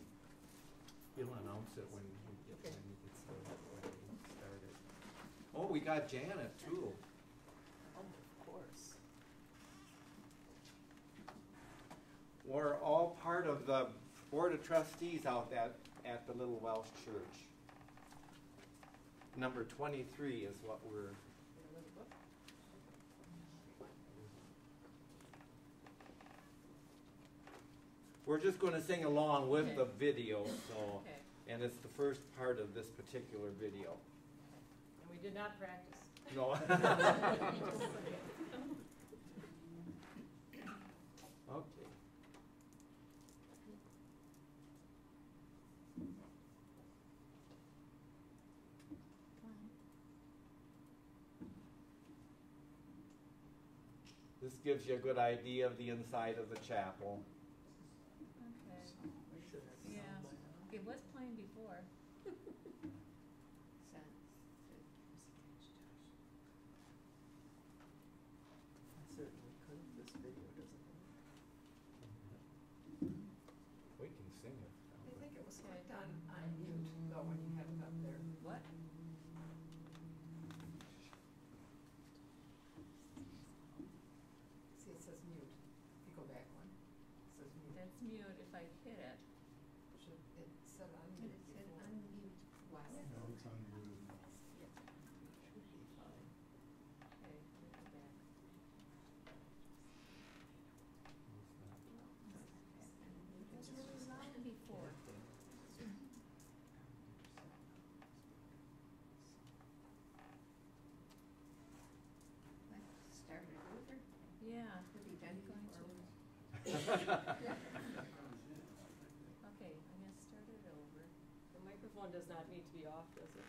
He'll announce it when he gets started. Oh, we got Janet too. Of course. We're all part of the Board of Trustees out at the Little Welsh Church. Number 23 is what we're just going to sing along with the video, so, and it's the first part of this particular video. And we did not practice. No. Okay. This gives you a good idea of the inside of the chapel. Okay. Yeah, it was playing before. Certainly could. This video doesn't work. We can sing it. I think it was done on mute, though, when you had it up there. What? See, it says mute. If you go back one, it says mute. That's mute if I hit it. It said unmute. It said unmute. Wow. No, it's unmuted. Okay, let me go back. It was really loud before. Start it over. Yeah. Could be done Going to. before. Okay, I'm gonna start it over. The microphone does not need to be off, does it?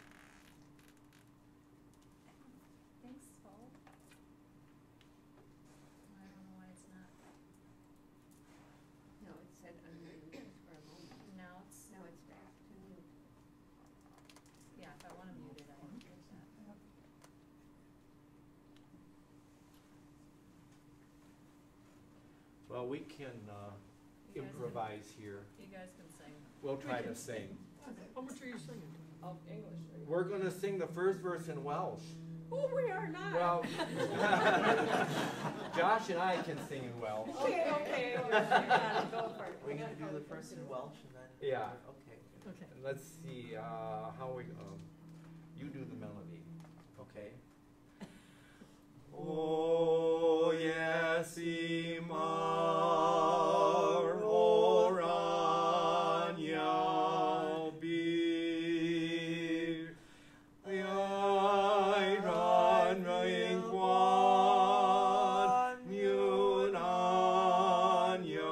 Thanks, Paul. I don't know why it's not. No, it said unmute for a moment. Now it's, Now it's back to mute. yeah, if I wanna mute it, I can do that. Well, we can You guys improvise here. You guys can sing. We'll try to sing. How much are you singing? Of English, right? We're going to sing the first verse in Welsh. Oh, we are not. Well, Josh and I can sing in Welsh. Okay, okay. Go for it. We can do the first in Welsh and then Yeah. Okay. Okay. And let's see, how we, you do the melody, okay? Oh, yes, Imar, Oranya, Bir, Iran, Ringwan, Yunan, Yotir.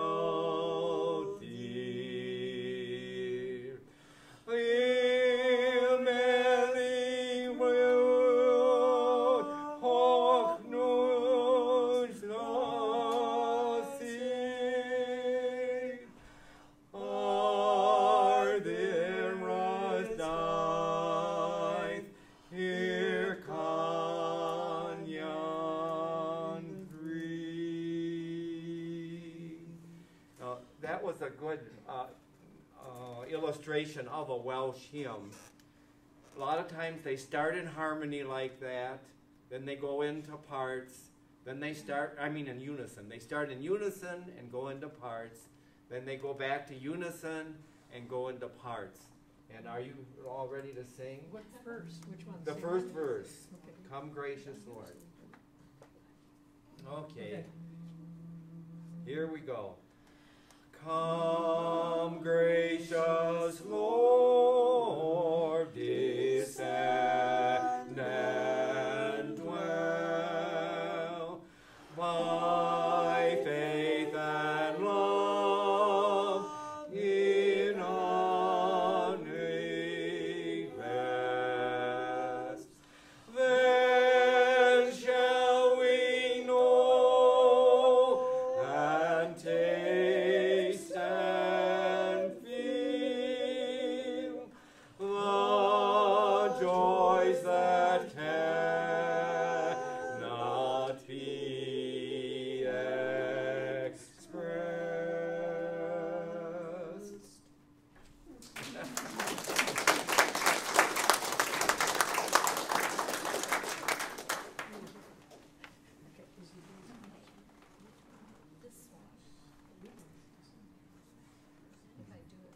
That was a good illustration of a Welsh hymn. A lot of times they start in harmony like that, then they go into parts, then they start, in unison. They start in unison and go into parts, then they go back to unison and go into parts. And are you all ready to sing? What verse? Which one? The first verse. Okay. Come, gracious Lord. Okay. Here we go. Come, gracious Lord, descend and dwell by faith and love in honoring rest. Then shall we know and taste and feel the joys that cannot be expressed. This one. If I do it.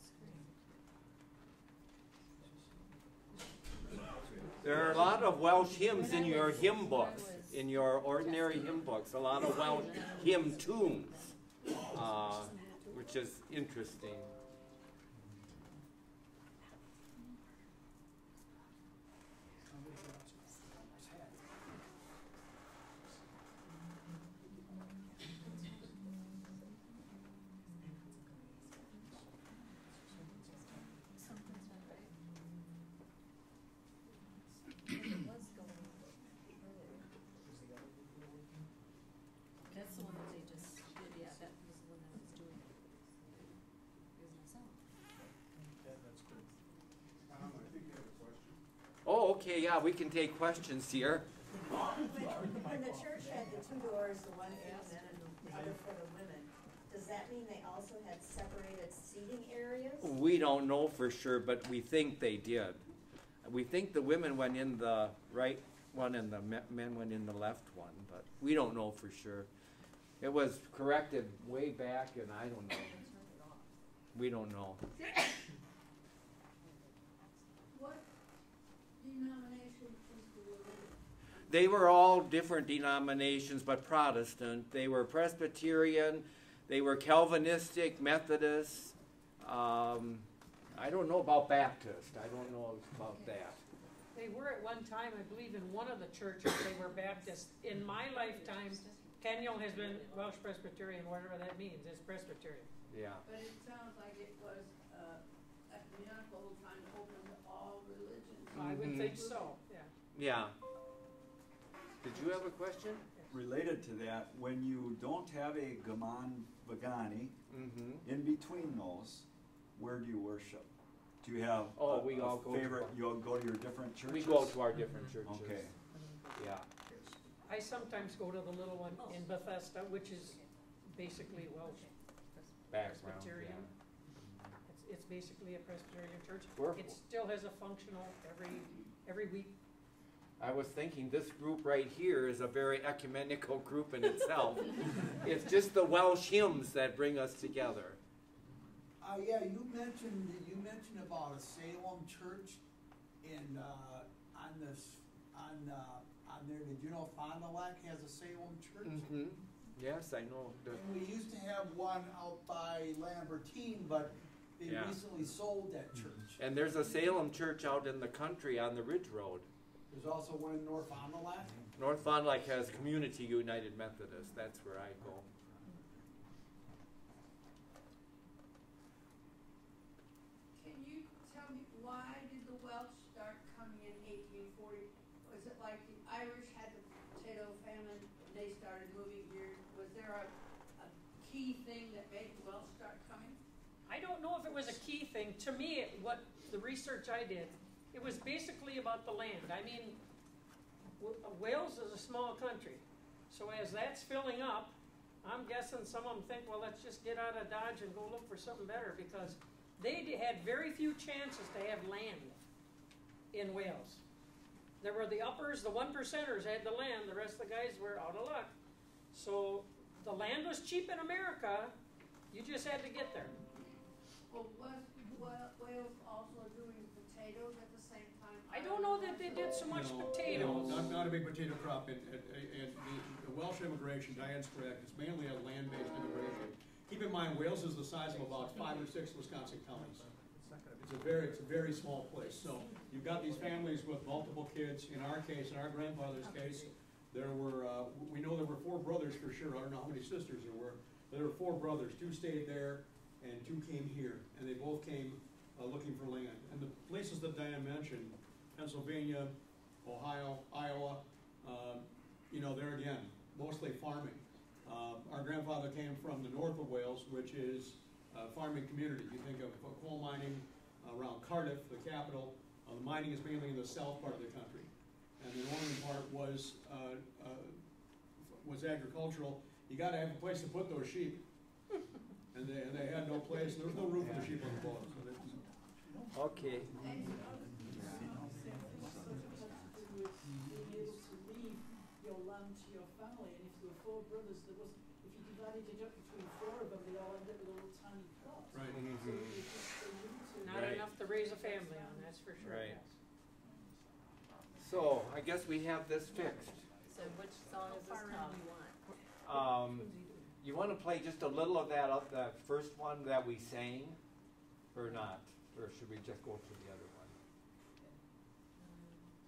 Screen. There are a lot of Welsh hymns in your hymn books, in your ordinary hymn books, a lot of Welsh hymn tunes, which is interesting. Something's not right. It was going earlier. That's the one that they just did, yeah, that was the one that was doing it. It was myself. I think I have a question. Oh, okay, yeah, we can take questions here. When the church had the two doors, the one for the men and the other for the women, does that mean they also had separated seating areas? We don't know for sure, but we think they did. We think the women went in the right one and the men went in the left one, but we don't know for sure. It was corrected way back, and I don't know. We don't know. What denomination is the women? They were all different denominations, but Protestant. They were Presbyterian, they were Calvinistic, Methodist. I don't know about Baptist. I don't know about that. They were at one time, I believe, in one of the churches, they were Baptist. In my lifetime, Kenyon has been Welsh Presbyterian, whatever that means, it's Presbyterian. Yeah. But it sounds like it was ecumenical, trying to open to all religions. I would think so, yeah. Yeah. Did you have a question? Related to that, when you don't have a Gaman Vagani, in between those, where do you worship? Do you have we all go favorite? You all go to your different churches? We go to our different churches. Okay. Yeah. I sometimes go to the little one in Bethesda, which is basically Welsh Background. Presbyterian. It's basically a Presbyterian church. We're- It still has a functional every week I was thinking this group right here is a very ecumenical group in itself. It's just the Welsh hymns that bring us together. Yeah, you mentioned about a Salem church in on there. Did you know Fond du Lac has a Salem church? Mm-hmm. Yes, I know. And we used to have one out by Lambertine, but they recently sold that church. And there's a Salem church out in the country on the Ridge Road. There's also one in North Fond du Lac. North Fond du Lac has Community United Methodist. That's where I go. Can you tell me, why did the Welsh start coming in 1840? Was it like the Irish had the potato famine and they started moving here? Was there a key thing that made the Welsh start coming? I don't know if it was a key thing. To me, what the research I did, it was basically about the land. I mean, Wales is a small country. So as that's filling up, I'm guessing some of them think, well, let's just get out of Dodge and go look for something better, because they had very few chances to have land in Wales. There were the uppers, the 1%ers had the land, the rest of the guys were out of luck. So the land was cheap in America, you just had to get there. Well, was Wales also doing potatoes at the same time? I don't know that they did so much potatoes. No, not a big potato crop, and the Welsh immigration, Diane's correct, it's mainly a land-based immigration. Keep in mind, Wales is the size of about 5 or 6 Wisconsin counties. It's a very small place. So you've got these families with multiple kids. In our case, in our grandfather's case, there were, we know there were 4 brothers for sure. I don't know how many sisters there were. But there were 4 brothers. 2 stayed there, and 2 came here. And they both came looking for land. And the places that Diane mentioned, Pennsylvania, Ohio, Iowa, you know, there again, mostly farming. Our grandfather came from the north of Wales, which is a farming community. You think of coal mining around Cardiff, the capital. The mining is mainly in the south part of the country. And the northern part was agricultural. You got to have a place to put those sheep. And they had no place. There was no room for the sheep on the boat. So okay. Being able to leave your land to your family, and if there were 4 brothers, if you divided it up between 4 of them, they all ended up with a little tiny plot. Right. So it was just Not enough to raise a family on, that's for sure. Right. So I guess we have this fixed. So which song is this called? You want to play just a little of that first one that we sang, or not? Or should we just go to the other one?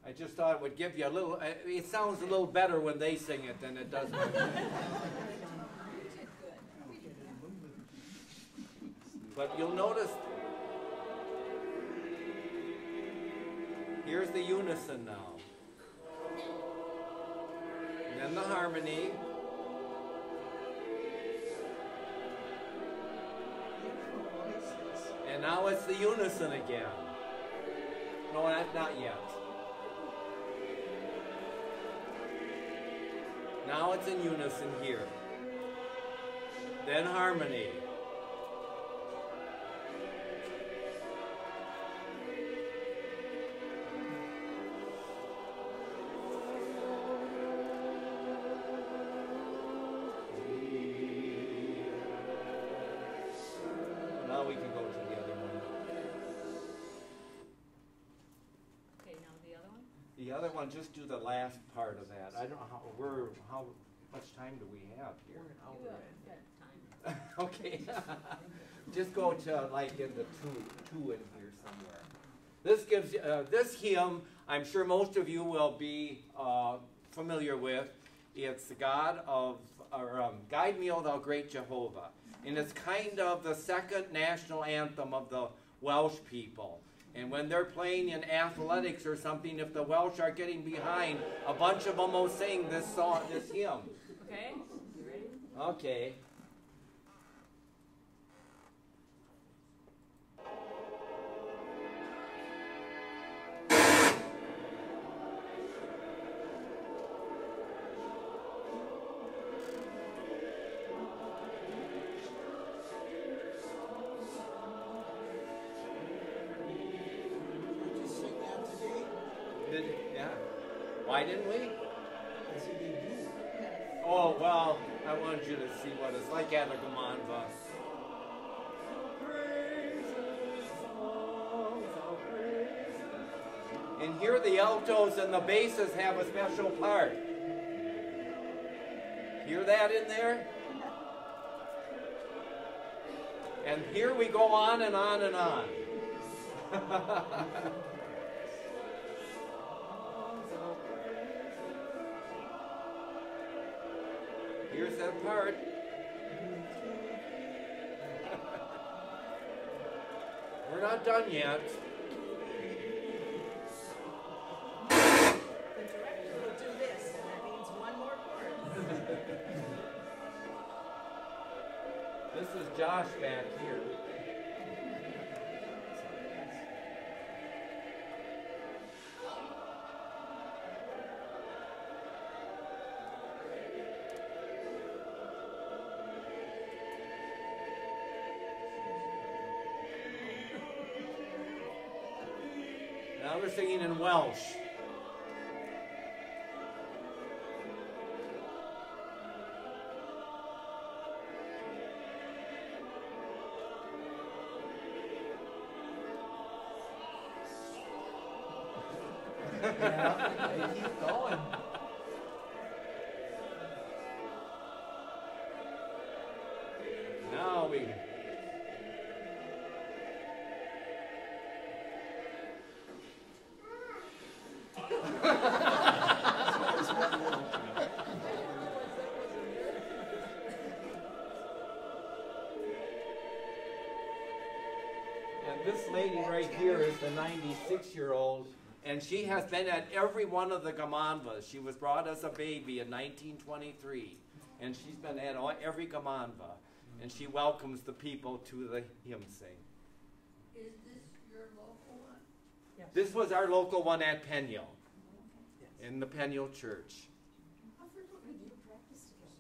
I just thought it would give you a little, it sounds a little better when they sing it than it does when But you'll notice, here's the unison now. And then the harmony. And now it's the unison again. No, not yet. Now it's in unison here. Then harmony. Now we can go to the other one. Okay, now the other one? The other one, just do the last part of that. I don't know how much time do we have here? You have time. Okay. Just go to like in the two in here somewhere. This gives this hymn. I'm sure most of you will be familiar with. It's the Guide Me, O Thou Great Jehovah, and it's kind of the second national anthem of the Welsh people. And when they're playing in athletics or something, if the Welsh are getting behind, a bunch of them will sing this song, this hymn. Okay, you ready? Okay. Yeah. Why didn't we? I said they do. Oh, well, I wanted you to see what it's like at a Gamanva. And here the altos and the basses have a special part. Hear that in there? And here we go on and on and on. Here's that part. We're not done yet. The director will do this, and that means one more chord. This is Josh back here. Now we're singing in Welsh. Yeah, they keep going. Now we... And this lady right here is the 96-year-old, and she has been at every one of the Gamanvas. She was brought as a baby in 1923, and she's been at every Gamanva, and she welcomes the people to the hymn sing. Is this your local one? Yes. This was our local one at Peniel, in the Peniel Church. How frequently do you practice together?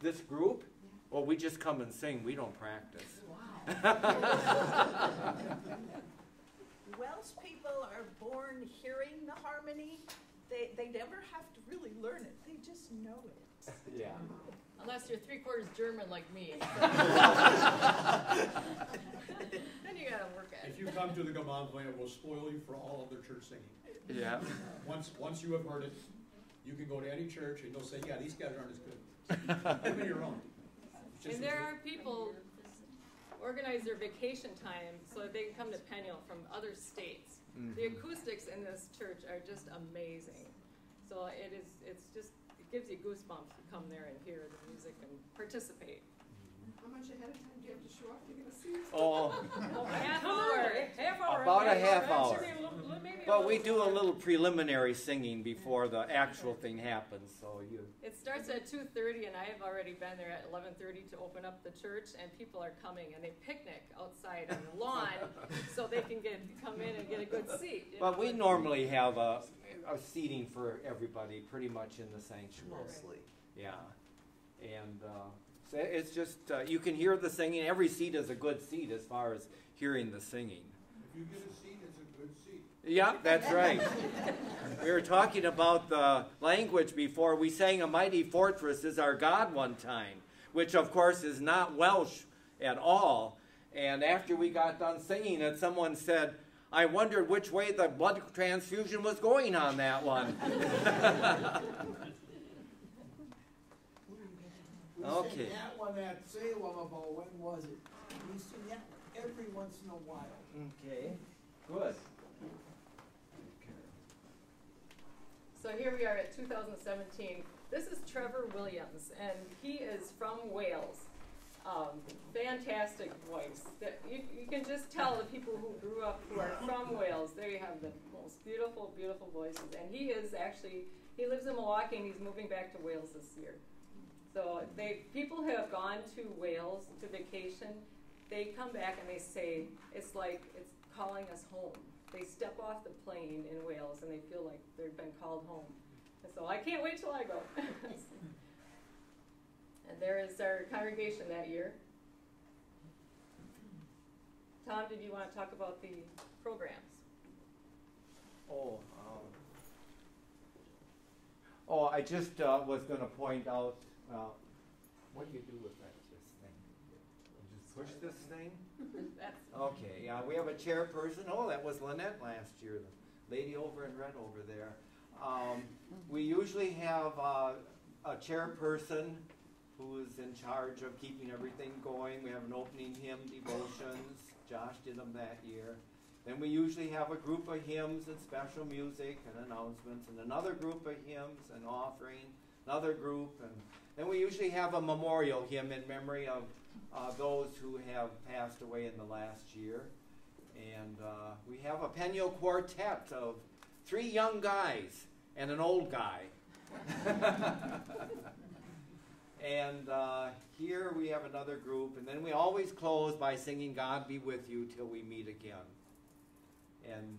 This group? Well, we just come and sing. We don't practice. Welsh people are born hearing the harmony. They never have to really learn it. They just know it. Yeah. Unless you're 3/4 German like me. Then you gotta work at it. If you come to the Gamanva, it will spoil you for all other church singing. Yeah. Once you have heard it, you can go to any church and they'll say, yeah, these guys aren't as good. Give me your own. It's just And there are people organize their vacation time so that they can come to Peniel from other states. The acoustics in this church are just amazing. So it gives you goosebumps to come there and hear the music and participate. How much ahead of time do you have to show up to get a seat? Oh, Half hour. Half hour. about a half That's hour. maybe a But we little do a slower. little preliminary singing before the actual thing happens. So you. It starts at 2:30, and I have already been there at 11:30 to open up the church, and people are coming, and they picnic outside on the lawn so they can come in and get a good seat. you But know. we normally have a seating for everybody pretty much in the sanctuary. Mostly. Yeah. And so it's just, you can hear the singing. Every seat is a good seat as far as hearing the singing. If you get a seat, it's a good seat. Yeah, that's right. We were talking about the language before. We sang A Mighty Fortress is Our God one time, which of course is not Welsh at all. And after we got done singing it, someone said, I wondered which way the blood transfusion was going on that one. We Okay. sing that one at Salem about, when was it? We sing that every once in a while. Okay, good. So here we are at 2017. This is Trevor Williams, and he is from Wales. Fantastic voice. You can just tell the people who grew up who are from Wales, they have the most beautiful, beautiful voices. And he lives in Milwaukee, and he's moving back to Wales this year. So people who have gone to Wales to vacation, they come back and they say, it's like it's calling us home. They step off the plane in Wales and they feel like they've been called home. And so I can't wait till I go. And there is our congregation that year. Tom, did you want to talk about the programs? Oh, Oh, I just was going to point out, what do you do with this thing? You just push this thing? Okay, yeah, we have a chairperson. Oh, that was Lynette last year, the lady over in red over there. We usually have a chairperson who is in charge of keeping everything going. We have an opening hymn, devotions. Josh did them that year. Then we usually have a group of hymns and special music and announcements, and another group of hymns and offering, another group, and then we usually have a memorial hymn in memory of those who have passed away in the last year. And we have a Peniel quartet of 3 young guys and an old guy. And here we have another group, and then we always close by singing God Be With You Till We Meet Again. And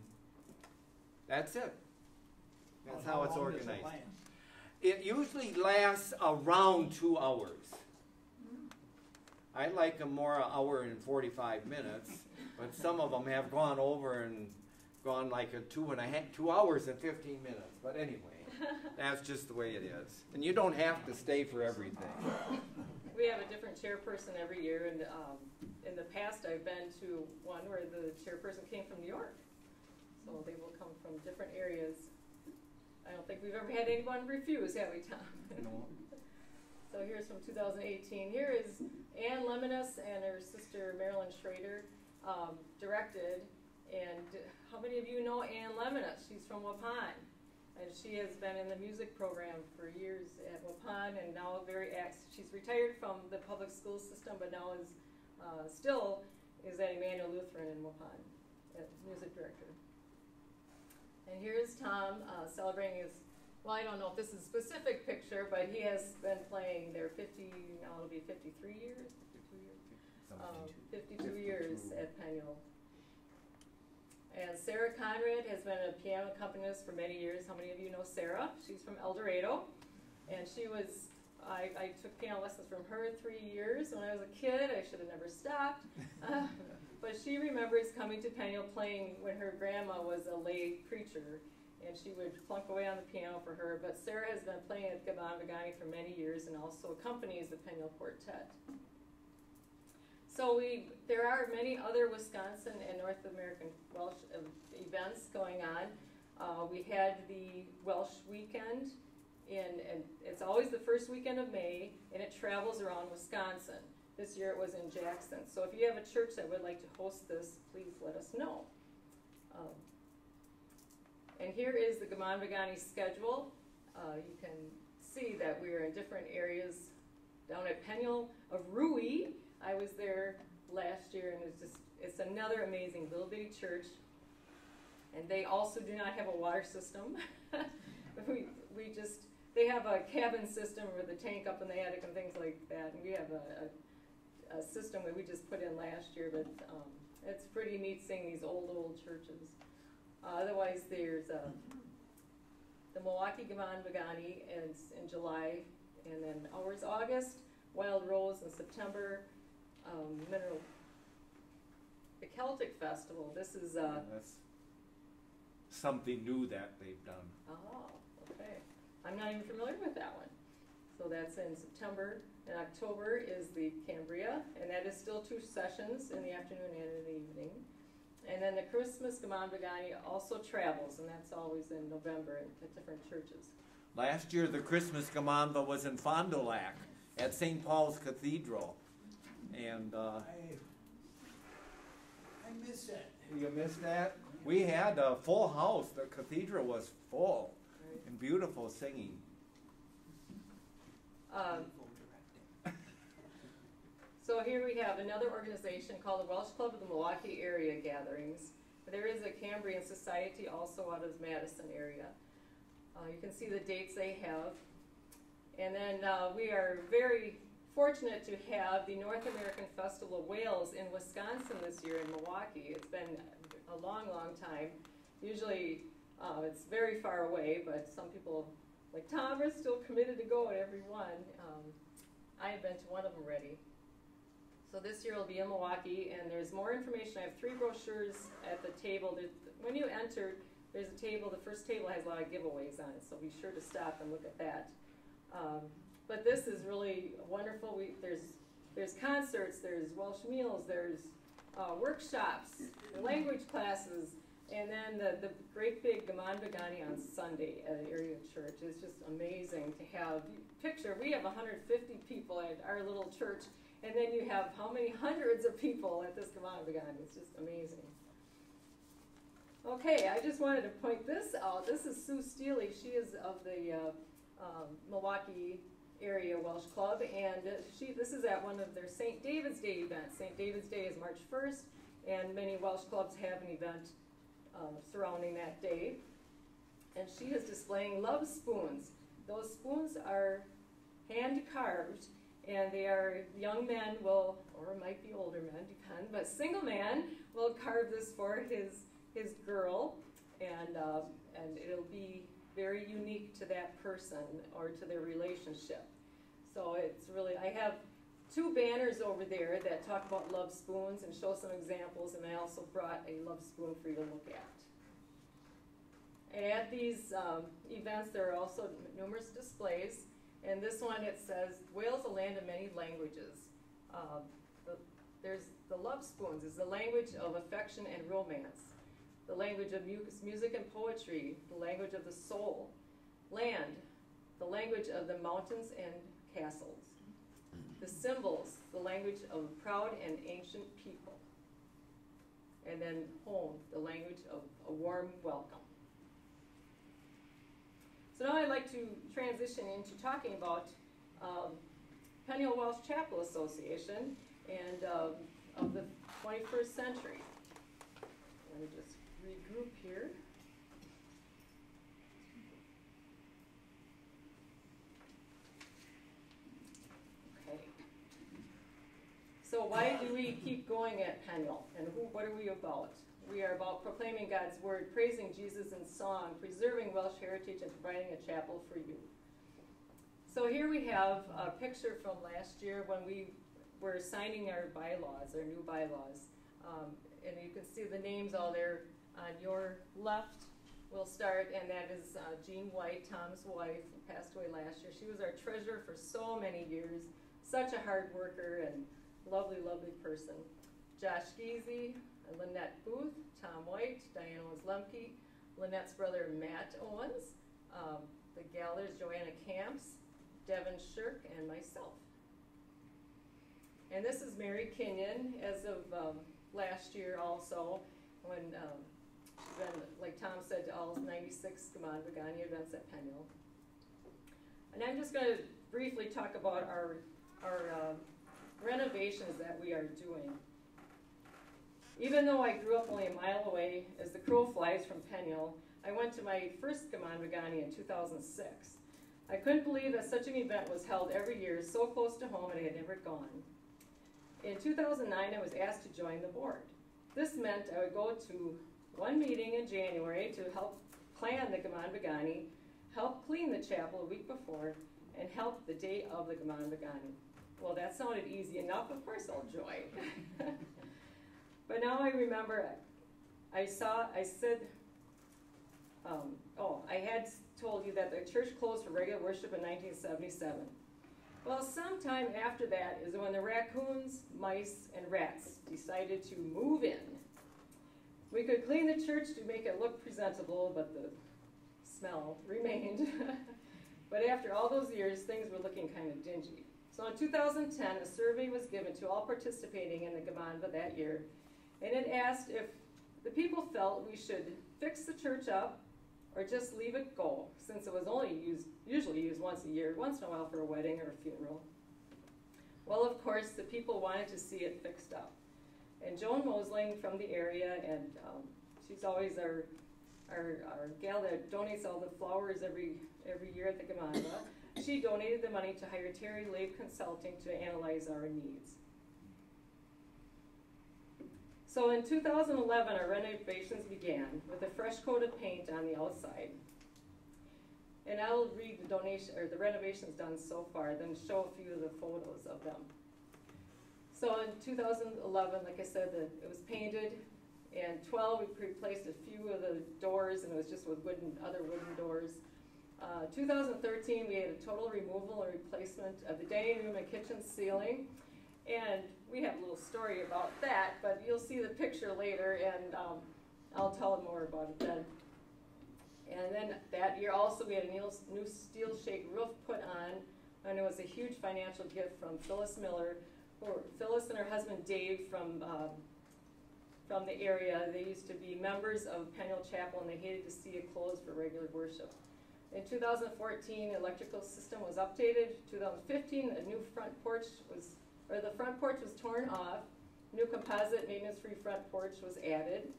that's it. That's how it's organized. It usually lasts around 2 hours. I like them more 1 hour and 45 minutes, but some of them have gone over and gone like a 2 hours and 15 minutes. But anyway, that's just the way it is. And you don't have to stay for everything. We have a different chairperson every year, and in the past I've been to one where the chairperson came from New York. So they will come from different areas. I don't think we've ever had anyone refuse, have we, Tom? No. So here's from 2018. Here is Ann Lemonis and her sister Marilyn Schrader directed. And how many of you know Ann Lemonis? She's from Waupun. And she has been in the music program for years at Waupun, and now very active. She's retired from the public school system, but now is still is at Emmanuel Lutheran in Waupun as music director. And here's Tom celebrating his, well, I don't know if this is a specific picture, but he has been playing there 52 years? 52 years at Peniel. And Sarah Conrad has been a piano accompanist for many years. How many of you know Sarah? She's from El Dorado. And she was, I took piano lessons from her 3 years when I was a kid. I should have never stopped. But she remembers coming to Peniel playing when her grandma was a lay preacher, and she would plunk away on the piano for her. But Sarah has been playing at Gaban Vagani for many years and also accompanies the Peniel Quartet. So there are many other Wisconsin and North American Welsh events going on. We had the Welsh Weekend, and it's always the first weekend of May, and it travels around Wisconsin. This year it was in Jackson. So if you have a church that would like to host this, please let us know. And here is the Gaman Vagani schedule. You can see that we're in different areas down at Peniel of Rui. I was there last year, and it's another amazing little bitty church. And they also do not have a water system. They have a cabin system with a tank up in the attic and things like that. And we have a system that we just put in last year, but it's pretty neat seeing these old churches. Otherwise, there's the Milwaukee Gaman Vagani is in July, and then ours August, Wild Rose in September, the Celtic Festival. This is that's something new that they've done. Oh, okay. I'm not even familiar with that one. So that's in September. In October is the Cambria, and that is still 2 sessions in the afternoon and in the evening. And then the Christmas Gaman Vagani also travels, and that's always in November at different churches. Last year, the Christmas Gamanda was in Fond du Lac at St. Paul's Cathedral. And I miss that. You missed that? We had a full house. The cathedral was full and beautiful singing. So here we have another organization called the Welsh Club of the Milwaukee Area Gatherings. There is a Cambrian Society also out of the Madison area. You can see the dates they have. And then we are very fortunate to have the North American Festival of Wales in Wisconsin this year in Milwaukee. It's been a long time. Usually it's very far away, but some people, like Tom, are still committed to go at every one. I have been to one of them already. So this year will be in Milwaukee, and there's more information. I have 3 brochures at the table. When you enter, there's a table, the first table has a lot of giveaways on it, so be sure to stop and look at that. But this is really wonderful. There's concerts, there's Welsh meals, there's workshops, language classes, and then the great big Gaman Bagani on Sunday at the area church. It's just amazing to have. Picture, we have 150 people at our little church, and then you have how many hundreds of people at this Gaman Bagani. It's just amazing. Okay, I just wanted to point this out. This is Sue Steely. She is of the Milwaukee Area Welsh Club, and this is at one of their St. David's Day events. St. David's Day is March 1st, and many Welsh clubs have an event surrounding that day. And she is displaying love spoons. Those spoons are hand carved, and they are, young men will, or it might be older men, depend, but single man will carve this for his girl, and it'll be very unique to that person or to their relationship. So it's really, I have 2 banners over there that talk about love spoons and show some examples, and I also brought a love spoon for you to look at. And at these events, there are also numerous displays, and this one, it says, Wales, a land of many languages. There's the love spoons is the language of affection and romance, the language of music and poetry, the language of the soul, land, the language of the mountains and castles, the symbols, the language of proud and ancient people, and then home, the language of a warm welcome. So now I'd like to transition into talking about Peniel Welsh Chapel Association and of the 21st century. Let me just regroup here. Okay. So why do we keep going at Peniel, and what are we about? We are about proclaiming God's word, praising Jesus in song, preserving Welsh heritage, and providing a chapel for you. So here we have a picture from last year when we were signing our bylaws, our new bylaws. And you can see the names all there on your left. We'll start, and that is Jean White, Tom's wife, who passed away last year. She was our treasurer for so many years, such a hard worker and lovely, lovely person. Josh Geezy, Lynette Booth, Tom White, Diane Owens Lemke, Lynette's brother Matt Owens, the gal there's Joanna Camps, Devin Shirk, and myself. And this is Mary Kenyon as of last year also, when she's been, like Tom said, to all 96 Gaman Bagani events at Peniel. And I'm just going to briefly talk about our renovations that we are doing. Even though I grew up only a mile away, as the crow flies from Peniel, I went to my first Gaman Bagani in 2006. I couldn't believe that such an event was held every year so close to home and I had never gone. In 2009, I was asked to join the board. This meant I would go to one meeting in January to help plan the Gaman Bagani, help clean the chapel a week before, and help the day of the Gaman Bagani. Well, that sounded easy enough. Of course I'll join. But now I remember, I had told you that the church closed for regular worship in 1977. Well, sometime after that is when the raccoons, mice, and rats decided to move in. We could clean the church to make it look presentable, but the smell remained. But after all those years, things were looking kind of dingy. So in 2010, a survey was given to all participating in the Gamanva that year, and it asked if the people felt we should fix the church up or just leave it go, since it was only usually used once a year, once in a while for a wedding or a funeral. Well, of course, the people wanted to see it fixed up. And Joan Mosling from the area, and she's always our gal that donates all the flowers every year at the Gamanva, she donated the money to hire Terry Lave Consulting to analyze our needs. So in 2011, our renovations began with a fresh coat of paint on the outside. And I'll read the renovations done so far, then show a few of the photos of them. So in 2011, like I said, it was painted, and 12, we replaced a few of the doors doors, and it was just with other wooden doors. 2013, we had a total removal and replacement of the dining room and kitchen ceiling. And we have a little story about that, but you'll see the picture later, and I'll tell more about it then. And then that year also we had a new steel shake roof put on, and it was a huge financial gift from Phyllis Miller, Phyllis and her husband Dave from the area. They used to be members of Peniel Chapel, and they hated to see it closed for regular worship. In 2014, the electrical system was updated. 2015, a new front porch the front porch was torn off. New composite maintenance-free front porch was added.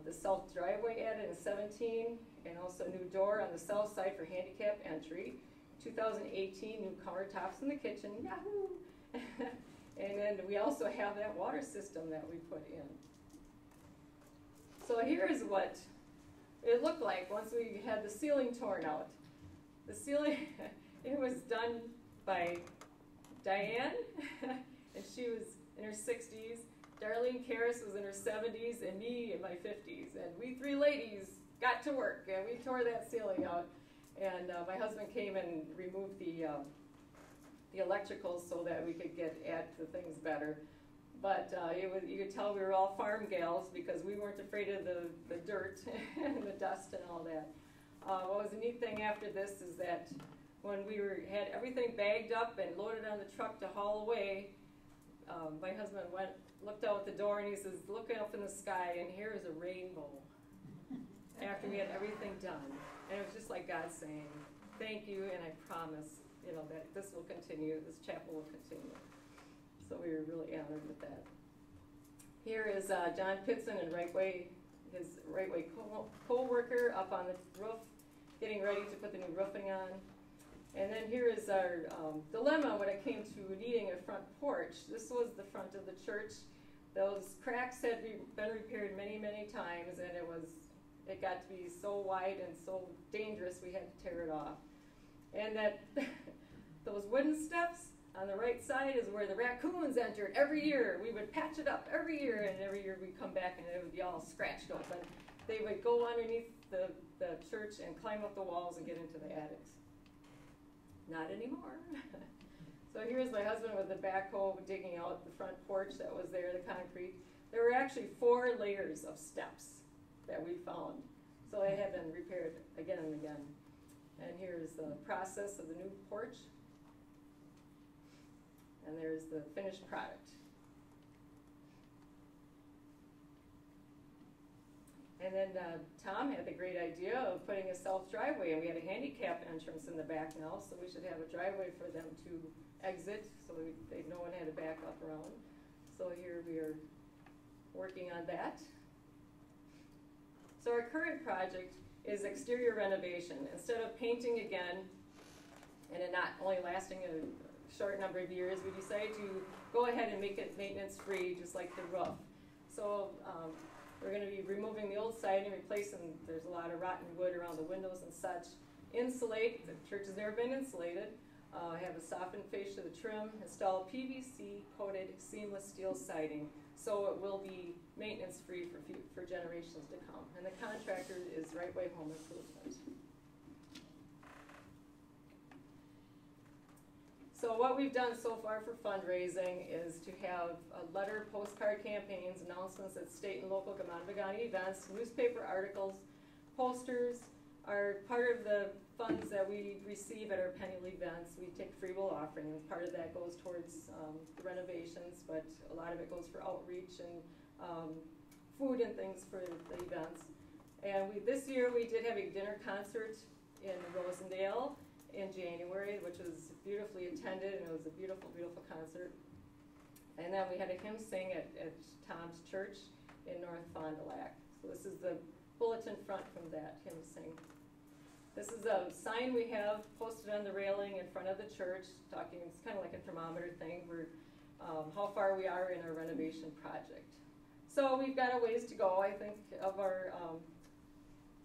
The south driveway added in 17, and also a new door on the south side for handicap entry. 2018, new countertops in the kitchen, yahoo! And then we also have that water system that we put in. So here's what it looked like once we had the ceiling torn out. The ceiling, it was done by Diane, and she was in her 60s. Darlene Karras was in her 70s, and me in my 50s. And we three ladies got to work, and we tore that ceiling out. And my husband came and removed the electrical so that we could add to things better. But you could tell we were all farm gals because we weren't afraid of the dirt and the dust and all that. What was a neat thing after this is that when we had everything bagged up and loaded on the truck to haul away, my husband looked out the door and he says, looking up in the sky, and here is a rainbow. After we had everything done. And it was just like God saying, thank you, and I promise, that this will continue, this chapel will continue. So we were really honored with that. Here is John Pitson and his Rightway co-worker up on the roof, getting ready to put the new roofing on. And then here is our dilemma when it came to needing a front porch. This was the front of the church. Those cracks had been repaired many, many times, and it got to be so wide and so dangerous we had to tear it off. And that those wooden steps on the right side is where the raccoons entered every year. We would patch it up every year, and every year we'd come back and it would be all scratched open. They would go underneath the church and climb up the walls and get into the attics. Not anymore. So here's my husband with the backhoe digging out the front porch that was there, the concrete. There were actually 4 layers of steps that we found. So they have been repaired again and again. And here's the process of the new porch. And there's the finished product. And then Tom had the great idea of putting a south driveway, and we had a handicap entrance in the back now, so we should have a driveway for them to exit, so no one had to back up around. So here we are working on that. So our current project is exterior renovation. Instead of painting again, and it not only lasting a short number of years, we decided to go ahead and make it maintenance-free, just like the roof. So we're going to be removing the old siding, replacing, there's a lot of rotten wood around the windows and such. Insulate, the church has never been insulated. Have a softened fascia of the trim, install PVC coated seamless steel siding, so it will be maintenance-free for generations to come. And the contractor is Rightway Home Improvement. So what we've done so far for fundraising is to have letter, postcard campaigns, announcements at state and local Gaman-Vagani events, newspaper articles, posters are part of the funds that we receive at our Peniel events. We take free will offering, and part of that goes towards the renovations, but a lot of it goes for outreach and food and things for the events. And this year we did have a dinner concert in Rosendale in January, which was beautifully attended, and it was a beautiful, beautiful concert. And then we had a hymn sing at Tom's Church in North Fond du Lac. So this is the bulletin front from that hymn sing. This is a sign we have posted on the railing in front of the church, talking, it's kind of like a thermometer thing, where how far we are in our renovation project. So we've got a ways to go, I think, of our,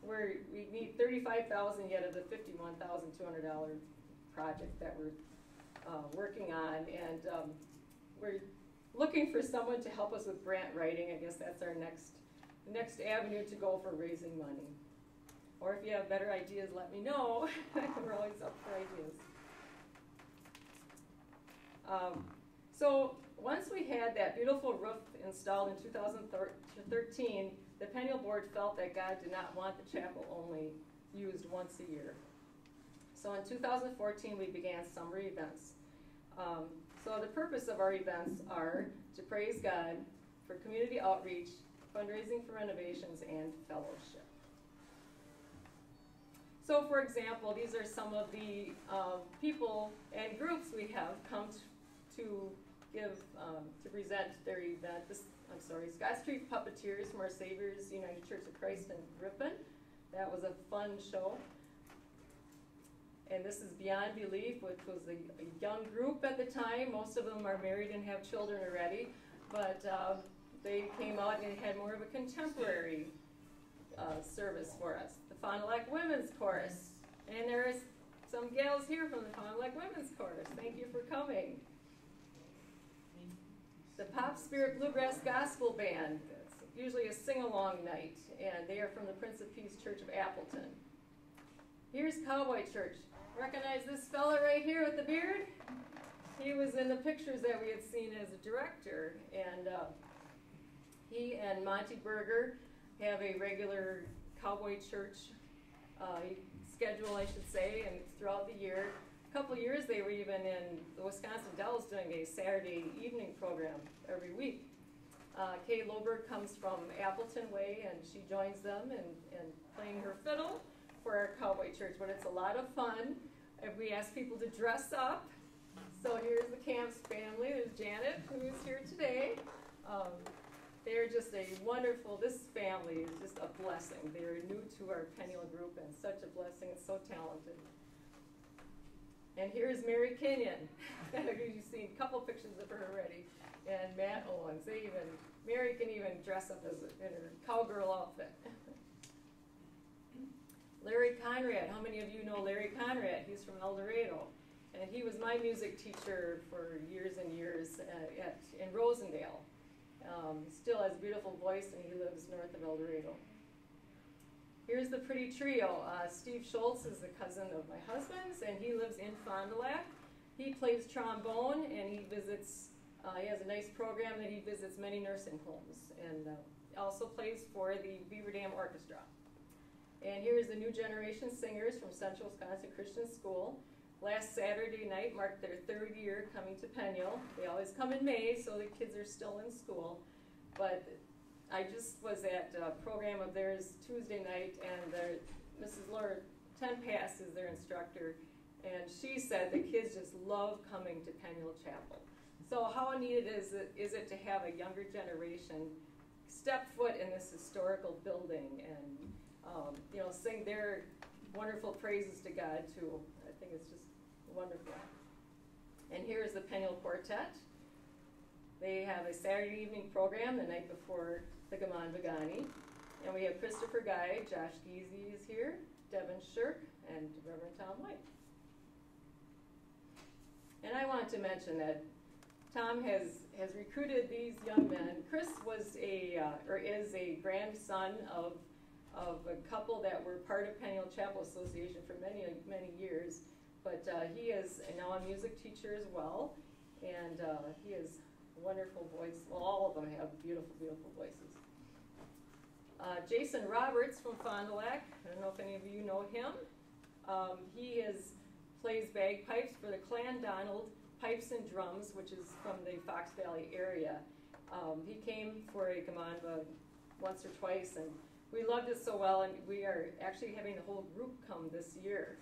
we need $35,000 yet of the $51,200 project that we're working on, and we're looking for someone to help us with grant writing. I guess that's our next avenue to go for raising money. Or if you have better ideas, let me know. We're always up for ideas. So once we had that beautiful roof installed in 2013, the Peniel board felt that God did not want the chapel only used once a year. So in 2014, we began summer events. So the purpose of our events are to praise God, for community outreach, fundraising for renovations, and fellowship. So for example, these are some of the people and groups we have come to give, to present their event. Scott Street Puppeteers from Our Savior's United Church of Christ in Ripon. That was a fun show. And this is Beyond Belief, which was a young group at the time. Most of them are married and have children already. But they came out and had more of a contemporary service for us. The Fond du Lac Women's Chorus. And there's some gals here from the Fond du Lac Women's Chorus. Thank you for coming. The Pop Spirit Bluegrass Gospel Band. It's usually a sing-along night. And they are from the Prince of Peace Church of Appleton. Here's Cowboy Church. Recognize this fella right here with the beard? He was in the pictures that we had seen as a director. And he and Monty Berger have a regular Cowboy Church schedule, I should say, and throughout the year. A couple of years they were even in the Wisconsin Dells doing a Saturday evening program every week. Kay Loberg comes from Appleton Way, and she joins them in playing her fiddle for our Cowboy Church, but it's a lot of fun. And we ask people to dress up. So here's the Camps family. There's Janet, who is here today. They're just a wonderful, this family is just a blessing. They're new to our Peniel group and such a blessing, and so talented. And here's Mary Kenyon. You've seen a couple pictures of her already. And Matt Owens. Mary can even dress up in her cowgirl outfit. Larry Conrad. How many of you know Larry Conrad? He's from El Dorado. And he was my music teacher for years and years in Rosendale. Still has a beautiful voice, and he lives north of El Dorado. Here's the pretty trio. Steve Schultz is the cousin of my husband's, and he lives in Fond du Lac. He plays trombone, and he visits, he has a nice program that he visits many nursing homes, and also plays for the Beaver Dam Orchestra. And here's the new generation singers from Central Wisconsin Christian School. Last Saturday night marked their 3rd year coming to Peniel. They always come in May, so the kids are still in school. But I just was at a program of theirs Tuesday night, and Mrs. Laura Tenpass is their instructor, and she said the kids just love coming to Peniel Chapel. So how neat is it to have a younger generation step foot in this historical building and sing their wonderful praises to God too. I think it's just wonderful. And here's the Peniel Quartet. They have a Saturday evening program the night before the Gaman Vagani. And we have Christopher Guy, Josh Geezy is here, Devin Shirk, and Reverend Tom White. And I want to mention that Tom has recruited these young men. Chris was is a grandson of a couple that were part of Peniel Chapel Association for many, many years. But he is now a music teacher as well. And he has a wonderful voice. Well, all of them have beautiful, beautiful voices. Jason Roberts from Fond du Lac. I don't know if any of you know him. He plays bagpipes for the Clan Donald Pipes and Drums, which is from the Fox Valley area. He came for a Gamanva once or twice, and we loved it so well, and we are actually having the whole group come this year,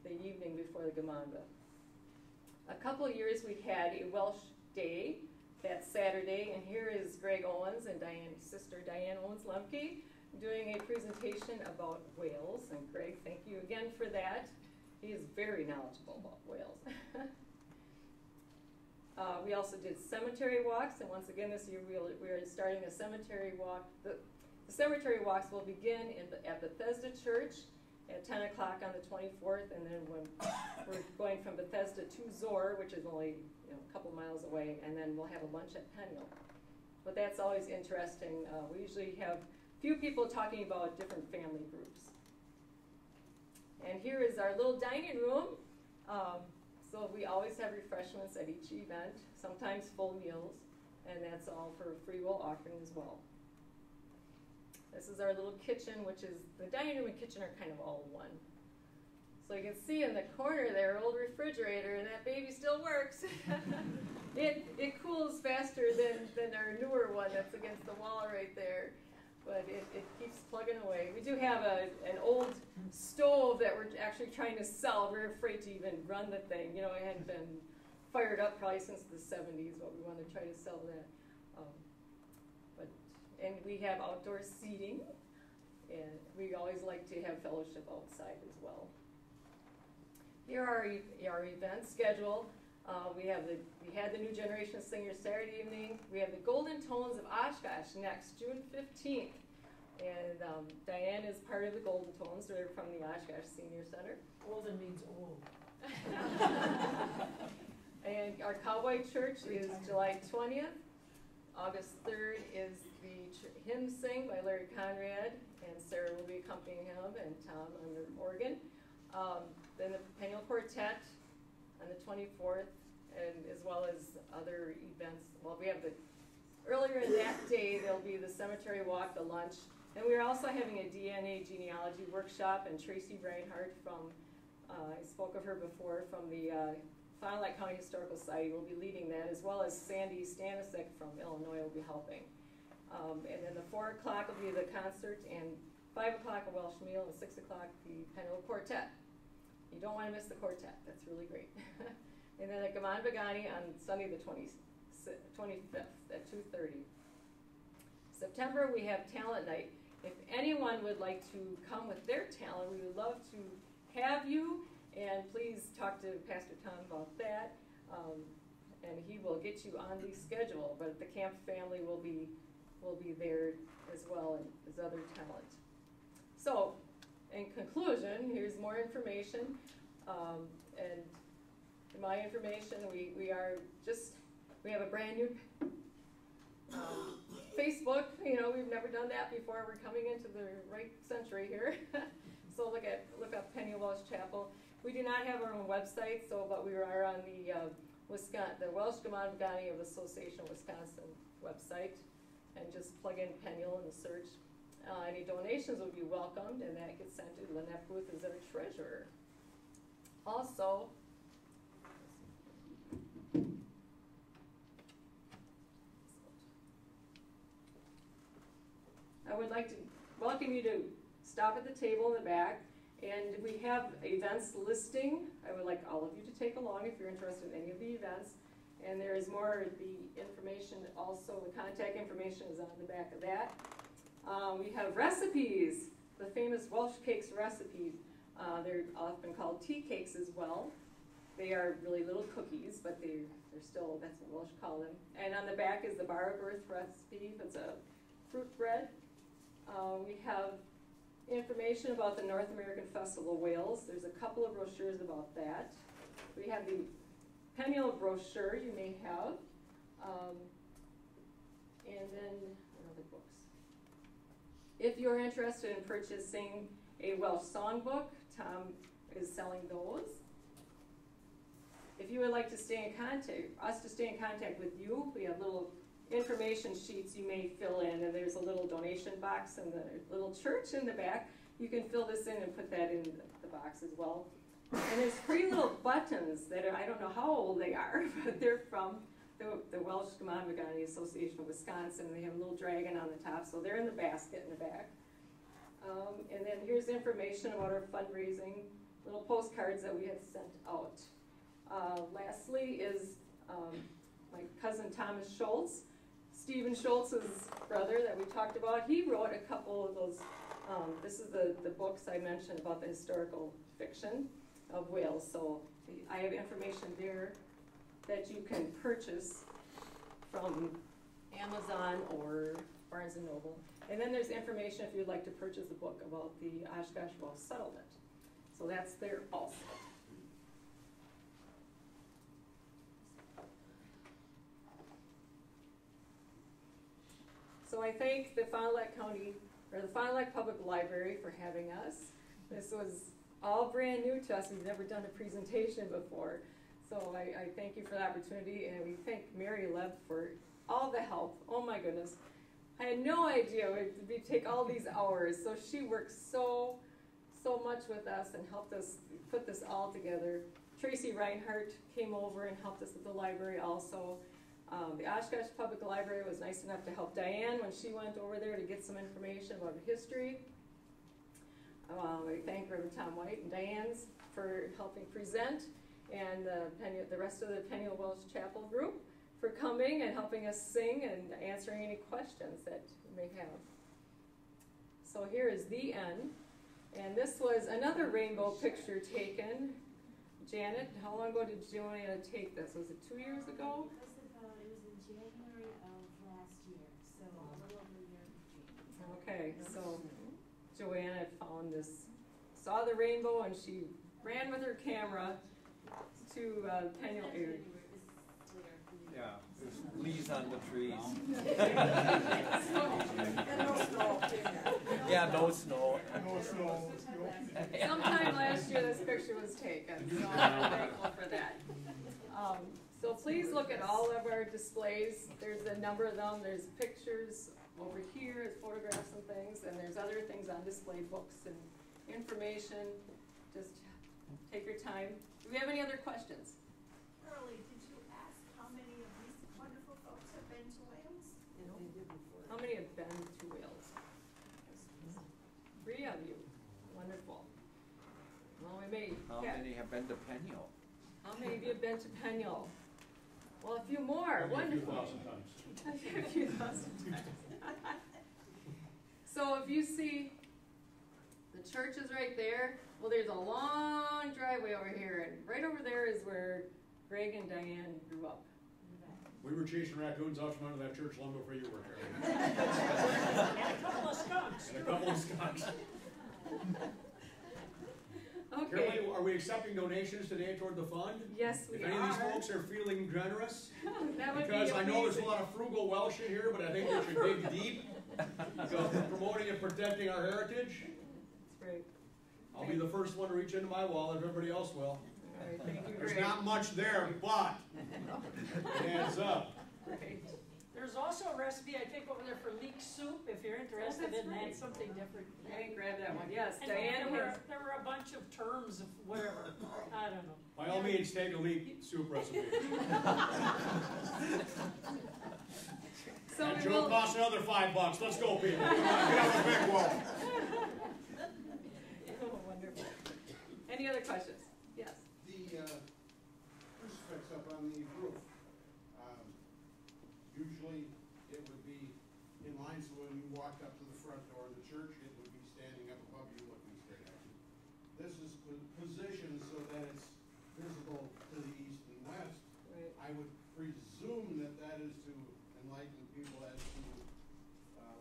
the evening before the Gamanva. A couple of years we had a Welsh Day that Saturday, and here is Greg Owens and Diane's sister, Diane Owens Lemke, doing a presentation about Wales. And Greg, thank you again for that. He is very knowledgeable about Wales. We also did cemetery walks, and once again this year we are starting a cemetery walk. The cemetery walks will begin at Bethesda Church at 10 o'clock on the 24th, and then we're going from Bethesda to Zor, which is only a couple miles away, and then we'll have a lunch at Peniel. But that's always interesting. We usually have a few people talking about different family groups. And here is our little dining room. So we always have refreshments at each event, sometimes full meals, and that's all for free will offering as well. This is our little kitchen, which is, the dining room and kitchen are kind of all one. So you can see in the corner there, old refrigerator, and that baby still works. It cools faster than our newer one that's against the wall right there. But it keeps plugging away. We do have an old stove that we're actually trying to sell. We're afraid to even run the thing. You know, it hadn't been fired up probably since the 70s, but we want to try to sell that. And we have outdoor seating, and we always like to have fellowship outside as well. Here are our event schedule. We had the New Generation Singers Saturday evening. We have the Golden Tones of Oshkosh next, June 15th. And Diane is part of the Golden Tones. They're from the Oshkosh Senior Center. Golden means old. And our Cowboy Church is July 20th. August 3rd is the hymn sing by Larry Conrad, and Sarah will be accompanying him, and Tom on the organ. Then the Peniel Quartet on the 24th, and as well as other events. Well, we have earlier in that day, there'll be the cemetery walk, the lunch, and we're also having a DNA genealogy workshop, and Tracy Reinhardt from, I spoke of her before, from the Fond du Lac County Historical Society will be leading that, as well as Sandy Stanisic from Illinois will be helping. And then the 4 o'clock will be the concert, and 5 o'clock a Welsh meal, and 6 o'clock the Peniel Quartet. You don't want to miss the quartet. That's really great. And then at Gaman Bagani on Sunday the 25th at 2:30. September we have Talent Night. If anyone would like to come with their talent, we would love to have you. And please talk to Pastor Tom about that. And he will get you on the schedule. But the camp family will be there as well, and as other talent. So, in conclusion, here's more information. And my information, we have a brand new Facebook. You know, we've never done that before. We're coming into the right century here. So look up Peniel Welsh Chapel. We do not have our own website, but we are on the Welsh Gamagani of Association of Wisconsin website, and just plug in Peniel in the search. Any donations will be welcomed, and that gets sent to Lynette Booth as our treasurer. Also, I would like to welcome you to stop at the table in the back, and we have events listing. I would like all of you to take along if you're interested in any of the events. And there is more of the information, also the contact information is on the back of that. We have recipes, the famous Welsh cakes recipes. They're often called tea cakes as well. They are really little cookies, but they're still, that's what Welsh call them. And on the back is the bar of earth recipe. It's a fruit bread. We have information about the North American Festival of Wales. There's a couple of brochures about that. We have the Peniel brochure you may have. And then other books. If you're interested in purchasing a Welsh songbook, Tom is selling those. If you would like to stay in contact with you, we have little information sheets you may fill in, and there's a little donation box in the little church in the back. You can fill this in and put that in the box as well. And there's three little buttons that I don't know how old they are, but they're from the Welsh Gamagani Association of Wisconsin. They have a little dragon on the top, so they're in the basket in the back. And then here's information about our fundraising, little postcards that we have sent out. Lastly is my cousin Thomas Schultz, Stephen Schultz's brother that we talked about. He wrote a couple of those, this is the books I mentioned about the historical fiction of Wales. So I have information there that you can purchase from Amazon or Barnes & Noble. And then there's information if you'd like to purchase a book about the Oshkosh Welsh Settlement. So that's there also. So I thank the Fond du Lac County, or the Fond du Lac Public Library for having us. This was all brand new to us. We've never done a presentation before. So I thank you for the opportunity, and we thank Mary Lev for all the help. Oh my goodness. I had no idea it would take all these hours. So she worked so much with us and helped us put this all together. Tracy Reinhardt came over and helped us with the library also. The Oshkosh Public Library was nice enough to help Diane when she went over there to get some information about history. We thank Reverend Tom White and Diane's for helping present, and the rest of the Peniel Welsh Chapel group for coming and helping us sing and answering any questions that you may have. So here is the end, and this was another rainbow picture taken. Janet, how long ago did Joanna take this? Was it 2 years ago? It was in January of last year, so a little over a year in June. Okay, so Joanna found this, saw the rainbow, and she ran with her camera to Peniel area. Yeah, there's leaves on the trees. Yeah, no snow. Sometime last year this picture was taken, so I'm thankful for that. So please look at all of our displays. There's a number of them. There's pictures over here, there's photographs and things, and there's other things on display, books and information. Just take your time. Do we have any other questions? Carolee, did you ask how many of these wonderful folks have been to Wales? How many have been to Wales? 3 of you. Wonderful. Well, we may. How many have been to Peniel? How many of you have been to Peniel? Well, a few more. Wonderful. A few thousand times. A few thousand times. So if you see the church is right there, well, there's a long driveway over here, and right over there is where Greg and Diane grew up. We were chasing raccoons out from under that church long before you were here. And a couple of skunks. And a couple of skunks. Okay. Carolee, are we accepting donations today toward the fund? Yes, we If are. any of these folks are feeling generous, That would because be I know there's a amazing. lot of frugal Welsh in here, but I think we should dig deep. Because we're promoting and protecting our heritage. That's great. I'll be the first one to reach into my wallet, if everybody else will. All right, thank you, There's Greg. not much there, but it adds up. Great. There's also a recipe I take over there for leek soup, if you're interested that's in that, right. something different. I didn't grab that one. Yes, And Diane has. there were a bunch of terms of whatever, I don't know. By all means, take a leek soup recipe. So That we joke will. costs another $5. Let's go, people. Come on, get out the back wall. Oh, wonderful. Any other questions? Yes. The crucifix up on the roof, usually it would be in line, so when you walked up to the front door of the church, it would be standing up above you looking straight at you. This is positioned so that it's visible to the east and west. Right. I would presume that that is to enlighten people as to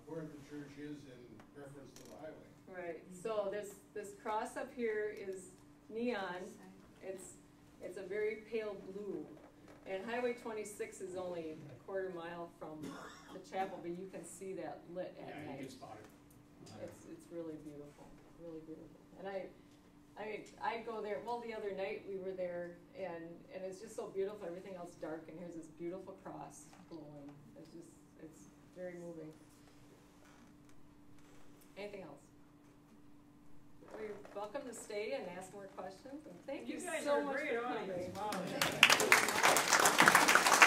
where the church is in reference to the highway. Right. So this cross up here is neon. It's a very pale blue. And Highway 26 is only a quarter mile from the chapel, but you can see that lit at Yeah, night. you can spot it. It's really beautiful, really beautiful. And I go there. Well, the other night we were there, and it's just so beautiful. Everything else dark, and here's this beautiful cross glowing. It's very moving. Anything else? You're welcome to stay and ask more questions. And thank you guys so are a much great for audience. coming. Wow. Thank you.